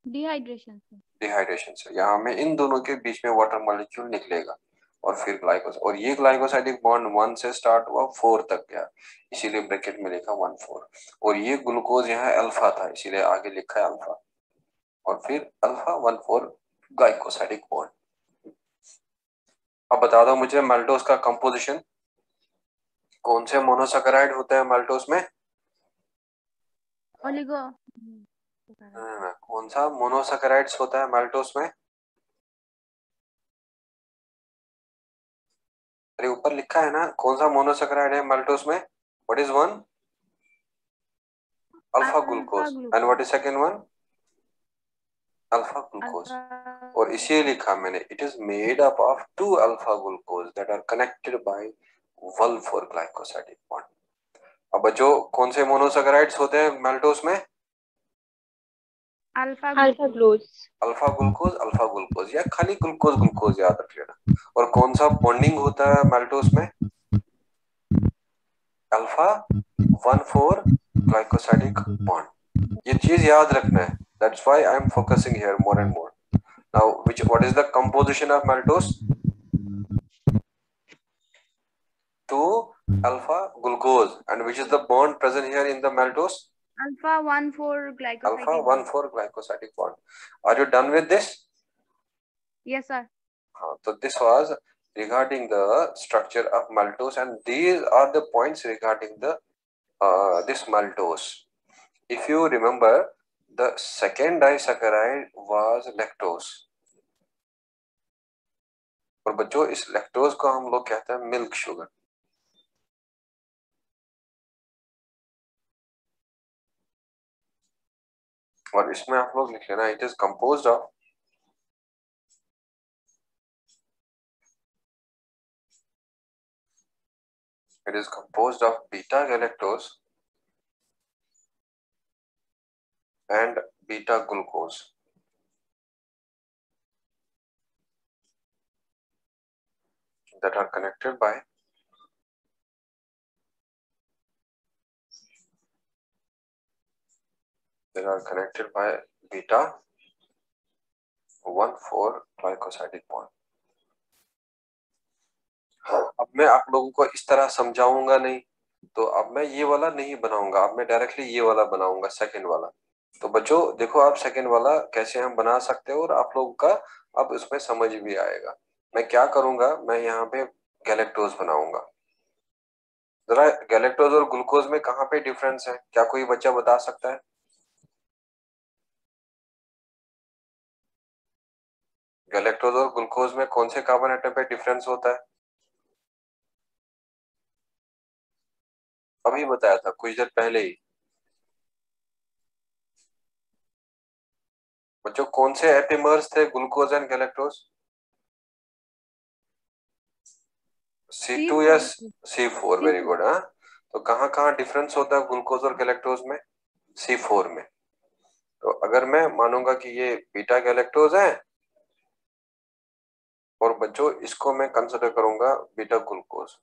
डिहाइड्रेशन से। यहाँ में इन दोनों के बीच में वाटर मॉलिक्यूल निकलेगा, और फिर ग्लाइकोस, और ये ग्लाइकोसाइडिक बॉन्ड 1 से स्टार्ट हुआ 4 तक गया, इसीलिए ब्रैकेट में लिखा 1,4। और ये ग्लूकोज यहाँ अल्फा था, इसीलिए आगे लिखा है अल्फा, और फिर अल्फा 1,4 ग्लाइकोसाइडिक बॉन्ड। अब बता दो मुझे माल्टोस का कंपोजिशन, कौन से मोनोसैकेराइड होते हैं माल्टोस में, ओलिगो, कौन सा मोनोसैकेराइड्स होता है माल्टोस में, अरे ऊपर लिखा है ना कौन सा मोनोसैकेराइड है माल्टोस में, what is one, alpha glucose, and what is second one, alpha glucose. और इसे लिखा मैंने, it is made up of 2 alpha glucose that are connected by 1,4 glycosidic bond. अब बच्चों कौन से मोनोसैकेराइड्स होते हैं माल्टोस में, अल्फा ग्लूकोज या खाली ग्लूकोज याद रख लेना। और कौन सा बॉन्डिंग होता है माल्टोस में, अल्फा 1,4 ग्लाइकोसाइडिक बॉन्ड। ये चीज याद रखना है, that's why I am focusing here more and more. Now what is the composition of maltose, 2 alpha glucose, and which is the bond present here in the maltose, Alpha 1,4 Alpha glycosidic 1,4 glycosidic bond. Are you done with this? Yes, sir. So this was regarding the structure of maltose, and these are the points regarding the this maltose. If you remember, the second disaccharide was lactose. और बच्चों इस लैक्टोज को हम लोग कहते हैं मिल्क शुगर। और इसमें आप लोग लिख लेना, it is composed of beta galactose and beta glucose. That are connected by beta 1,4 glycosidic bond. अब मैं आप लोगों को इस तरह समझाऊंगा नहीं, तो अब मैं ये वाला नहीं बनाऊंगा, अब मैं डायरेक्टली ये वाला बनाऊंगा, सेकंड वाला। तो बच्चों देखो आप सेकंड वाला कैसे हम बना सकते हो, और आप लोगों का अब उसमें समझ भी आएगा। मैं क्या करूंगा, मैं यहाँ पे गैलेक्टोज बनाऊंगा। जरा गैलेक्टोज और ग्लूकोज में कहाँ पे डिफरेंस है, क्या कोई बच्चा बता सकता है? गैलेक्टोज और ग्लूकोज में कौन से कार्बन एटम पे डिफरेंस होता है? अभी बताया था कुछ देर पहले ही। बच्चों कौन से एपिमर्स थे ग्लूकोज एंड गैलेक्टोज? C2 या C4? Very good. हाँ, तो कहाँ कहाँ डिफरेंस होता है ग्लूकोज और गैलेक्टोज में? C4 में। तो अगर मैं मानूंगा कि ये बीटा गैलेक्टोज है, और बच्चों इसको मैं कंसिडर करूंगा बीटा ग्लूकोज।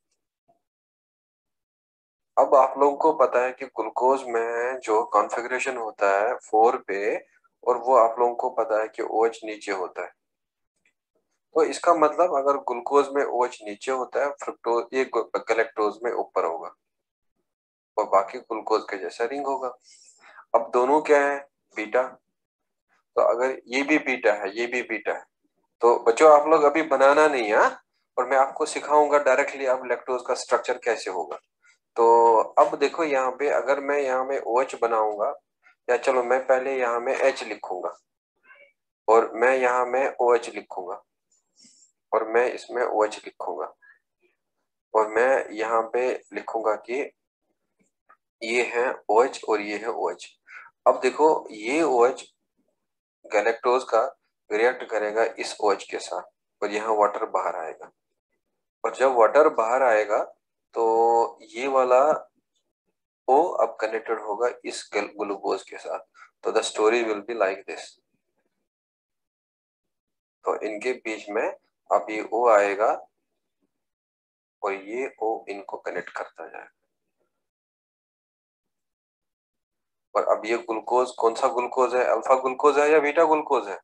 अब आप लोगों को पता है कि ग्लूकोज में जो कॉन्फ़िगरेशन होता है 4 पे, और वो आप लोगों को पता है कि OH नीचे होता है। तो इसका मतलब अगर ग्लूकोज में OH नीचे होता है, फ्रुक्टोज ये गैलेक्टोज में ऊपर होगा, और बाकी ग्लूकोज के जैसा रिंग होगा। अब दोनों क्या है? बीटा। तो अगर ये भी बीटा है, ये भी बीटा है, तो बच्चों आप लोग अभी बनाना नहीं है, और मैं आपको सिखाऊंगा डायरेक्टली अब लैक्टोज का स्ट्रक्चर कैसे होगा। तो अब देखो यहाँ पे अगर मैं यहाँ में OH बनाऊंगा, या चलो मैं पहले यहाँ में H लिखूंगा, और मैं यहाँ में OH लिखूंगा, और मैं इसमें OH लिखूंगा, और मैं यहाँ पे लिखूंगा कि ये है OH और ये है OH। अब देखो ये OH गैलेक्टोज का रिएक्ट करेगा इस OH के साथ, और यहाँ वाटर बाहर आएगा, और जब वाटर बाहर आएगा तो ये वाला O अब कनेक्टेड होगा इस ग्लूकोज के साथ। तो the story will be like this. तो इनके बीच में अब ये O आएगा, और ये O इनको कनेक्ट करता जाएगा। और अब ये ग्लूकोज कौन सा ग्लूकोज है? अल्फा ग्लूकोज है या बीटा ग्लूकोज है?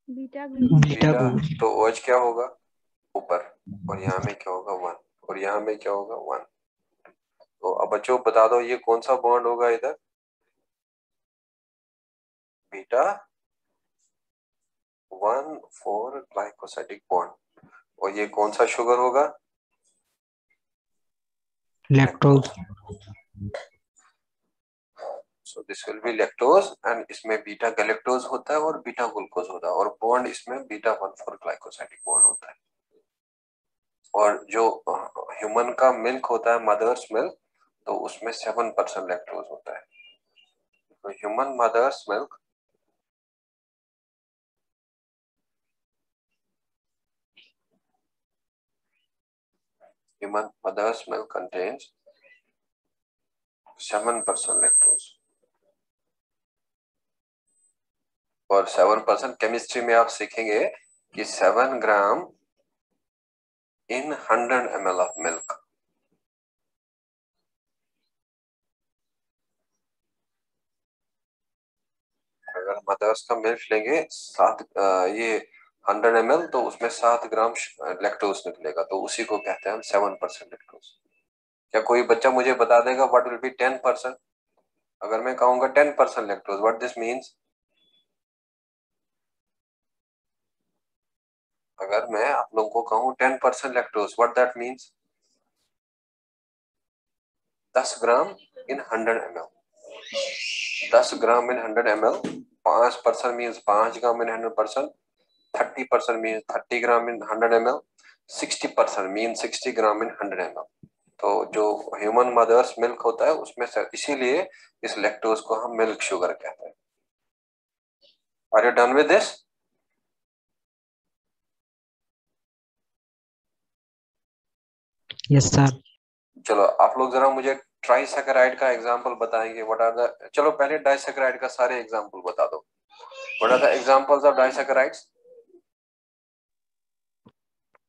बीटा बीटा तो OH क्या होगा? ऊपर, और यहाँ में क्या होगा? 1, और यहाँ में क्या होगा? 1। तो अब बच्चों बता दो ये कौन सा बॉन्ड होगा इधर? Beta 1,4 glycosidic bond. और ये कौन सा शुगर होगा? Lactose. So this will be lactose, and इसमें बीटा गैलेक्टोज होता है और बीटा ग्लूकोज होता है, और बॉन्ड इसमें बीटा 1,4 ग्लाइकोसाइडिक बॉन्ड होता है। और जो ह्यूमन का मिल्क होता है, मदर्स मिल्क, तो उसमें 7% लैक्टोज होता है। तो human mother's milk contains 7% lactose। और 7% केमिस्ट्री में आप सीखेंगे कि 7 ग्राम in 100 ml of milk। अगर मदर्स का मिल्क लेंगे ये 100 ml, तो उसमें 7 ग्राम लैक्टोज निकलेगा, तो उसी को कहते हैं हम 7% लैक्टोज। क्या कोई बच्चा मुझे बता देगा व्हाट विल बी 10%? अगर मैं कहूंगा 10% लैक्टोज, व्हाट दिस मीन्स? अगर मैं आप लोगों को कहूं 10% lactose, what that means? 10 gram in 100 ml, 10 gram in 100 ml, 5% means 5 gram in 100%, 30% means 30 gram in 100 ml, 60% means 60 gram in 100 ml। तो जो ह्यूमन मदर्स मिल्क होता है उसमें से, इसीलिए इस लैक्टोज को हम मिल्क शुगर कहते हैं। Are you done with this? Yes sir. चलो आप लोग जरा मुझे ट्राइसैकेराइड का एग्जांपल बताएंगे। व्हाट आर द, चलो पहले डाइसैकेराइड का सारे एग्जांपल बता दो। What are the examples of disaccharides?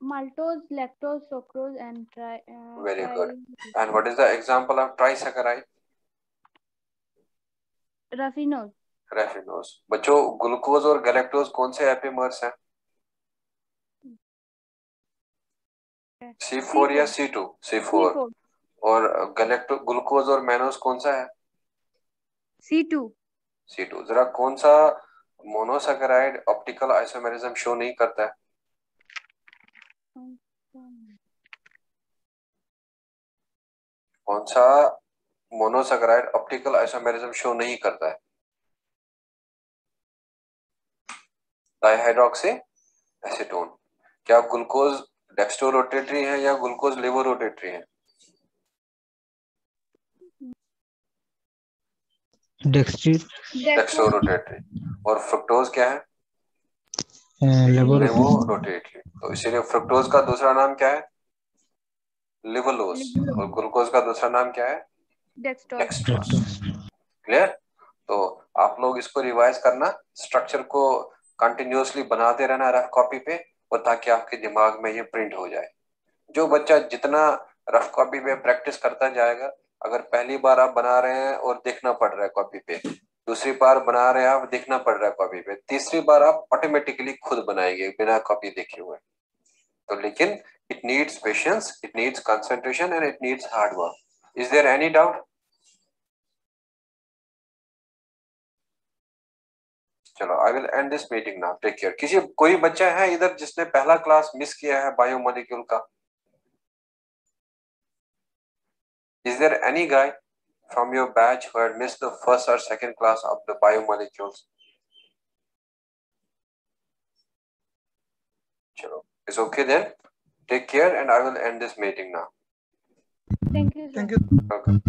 maltose, lactose, sucrose, and very good. And what is the example of trisaccharide? raffinose, raffinose. बच्चों ग्लूकोज और गैलेक्टोज कौन से एपिमर्स हैं? C4 या C2? C4। C4, और गैलेक्टो ग्लूकोज और मैनोज कौन सा है? C2, C2। जरा कौन सा मोनोसैकेराइड ऑप्टिकल आइसोमेरिज्म शो नहीं करता है? कौन सा मोनोसैकेराइड ऑप्टिकल आइसोमेरिज्म शो नहीं करता है? Dihydroxy acetone. क्या ग्लूकोज डेक्स्ट्रो रोटेटरी है या ग्लूकोज लेवो रोटेटरी है? Dextro rotatory. और फ्रुक्टोज क्या है? लेवो रोटेटरी। तो इसीलिए फ्रुक्टोज का दूसरा नाम क्या है? लिवोलोज। और ग्लूकोज का दूसरा नाम क्या है? डेक्स्ट्रोज। क्लियर? तो आप लोग इसको रिवाइज करना, स्ट्रक्चर को कंटिन्यूअसली बनाते रहना रफ कॉपी पे, और ताकि आपके दिमाग में ये प्रिंट हो जाए। जो बच्चा जितना रफ कॉपी पे प्रैक्टिस करता जाएगा, अगर पहली बार आप बना रहे हैं और देखना पड़ रहा है कॉपी पे, दूसरी बार बना रहे हैं आप देखना पड़ रहा है कॉपी पे, तीसरी बार आप ऑटोमेटिकली खुद बनाएंगे बिना कॉपी देखे हुए। तो लेकिन it needs patience, it needs concentration and it needs hard work. Is there any doubt? चलो I will end this meeting now, take care. किसी कोई बच्चा है इधर जिसने पहला क्लास मिस किया है बायोमोलिक्यूल का? Is there any guy from your batch who had missed the first or second class of the biomolecules? Chalo, it's okay then. Take care and I will end this meeting now. thank you, sir. Thank you. Welcome.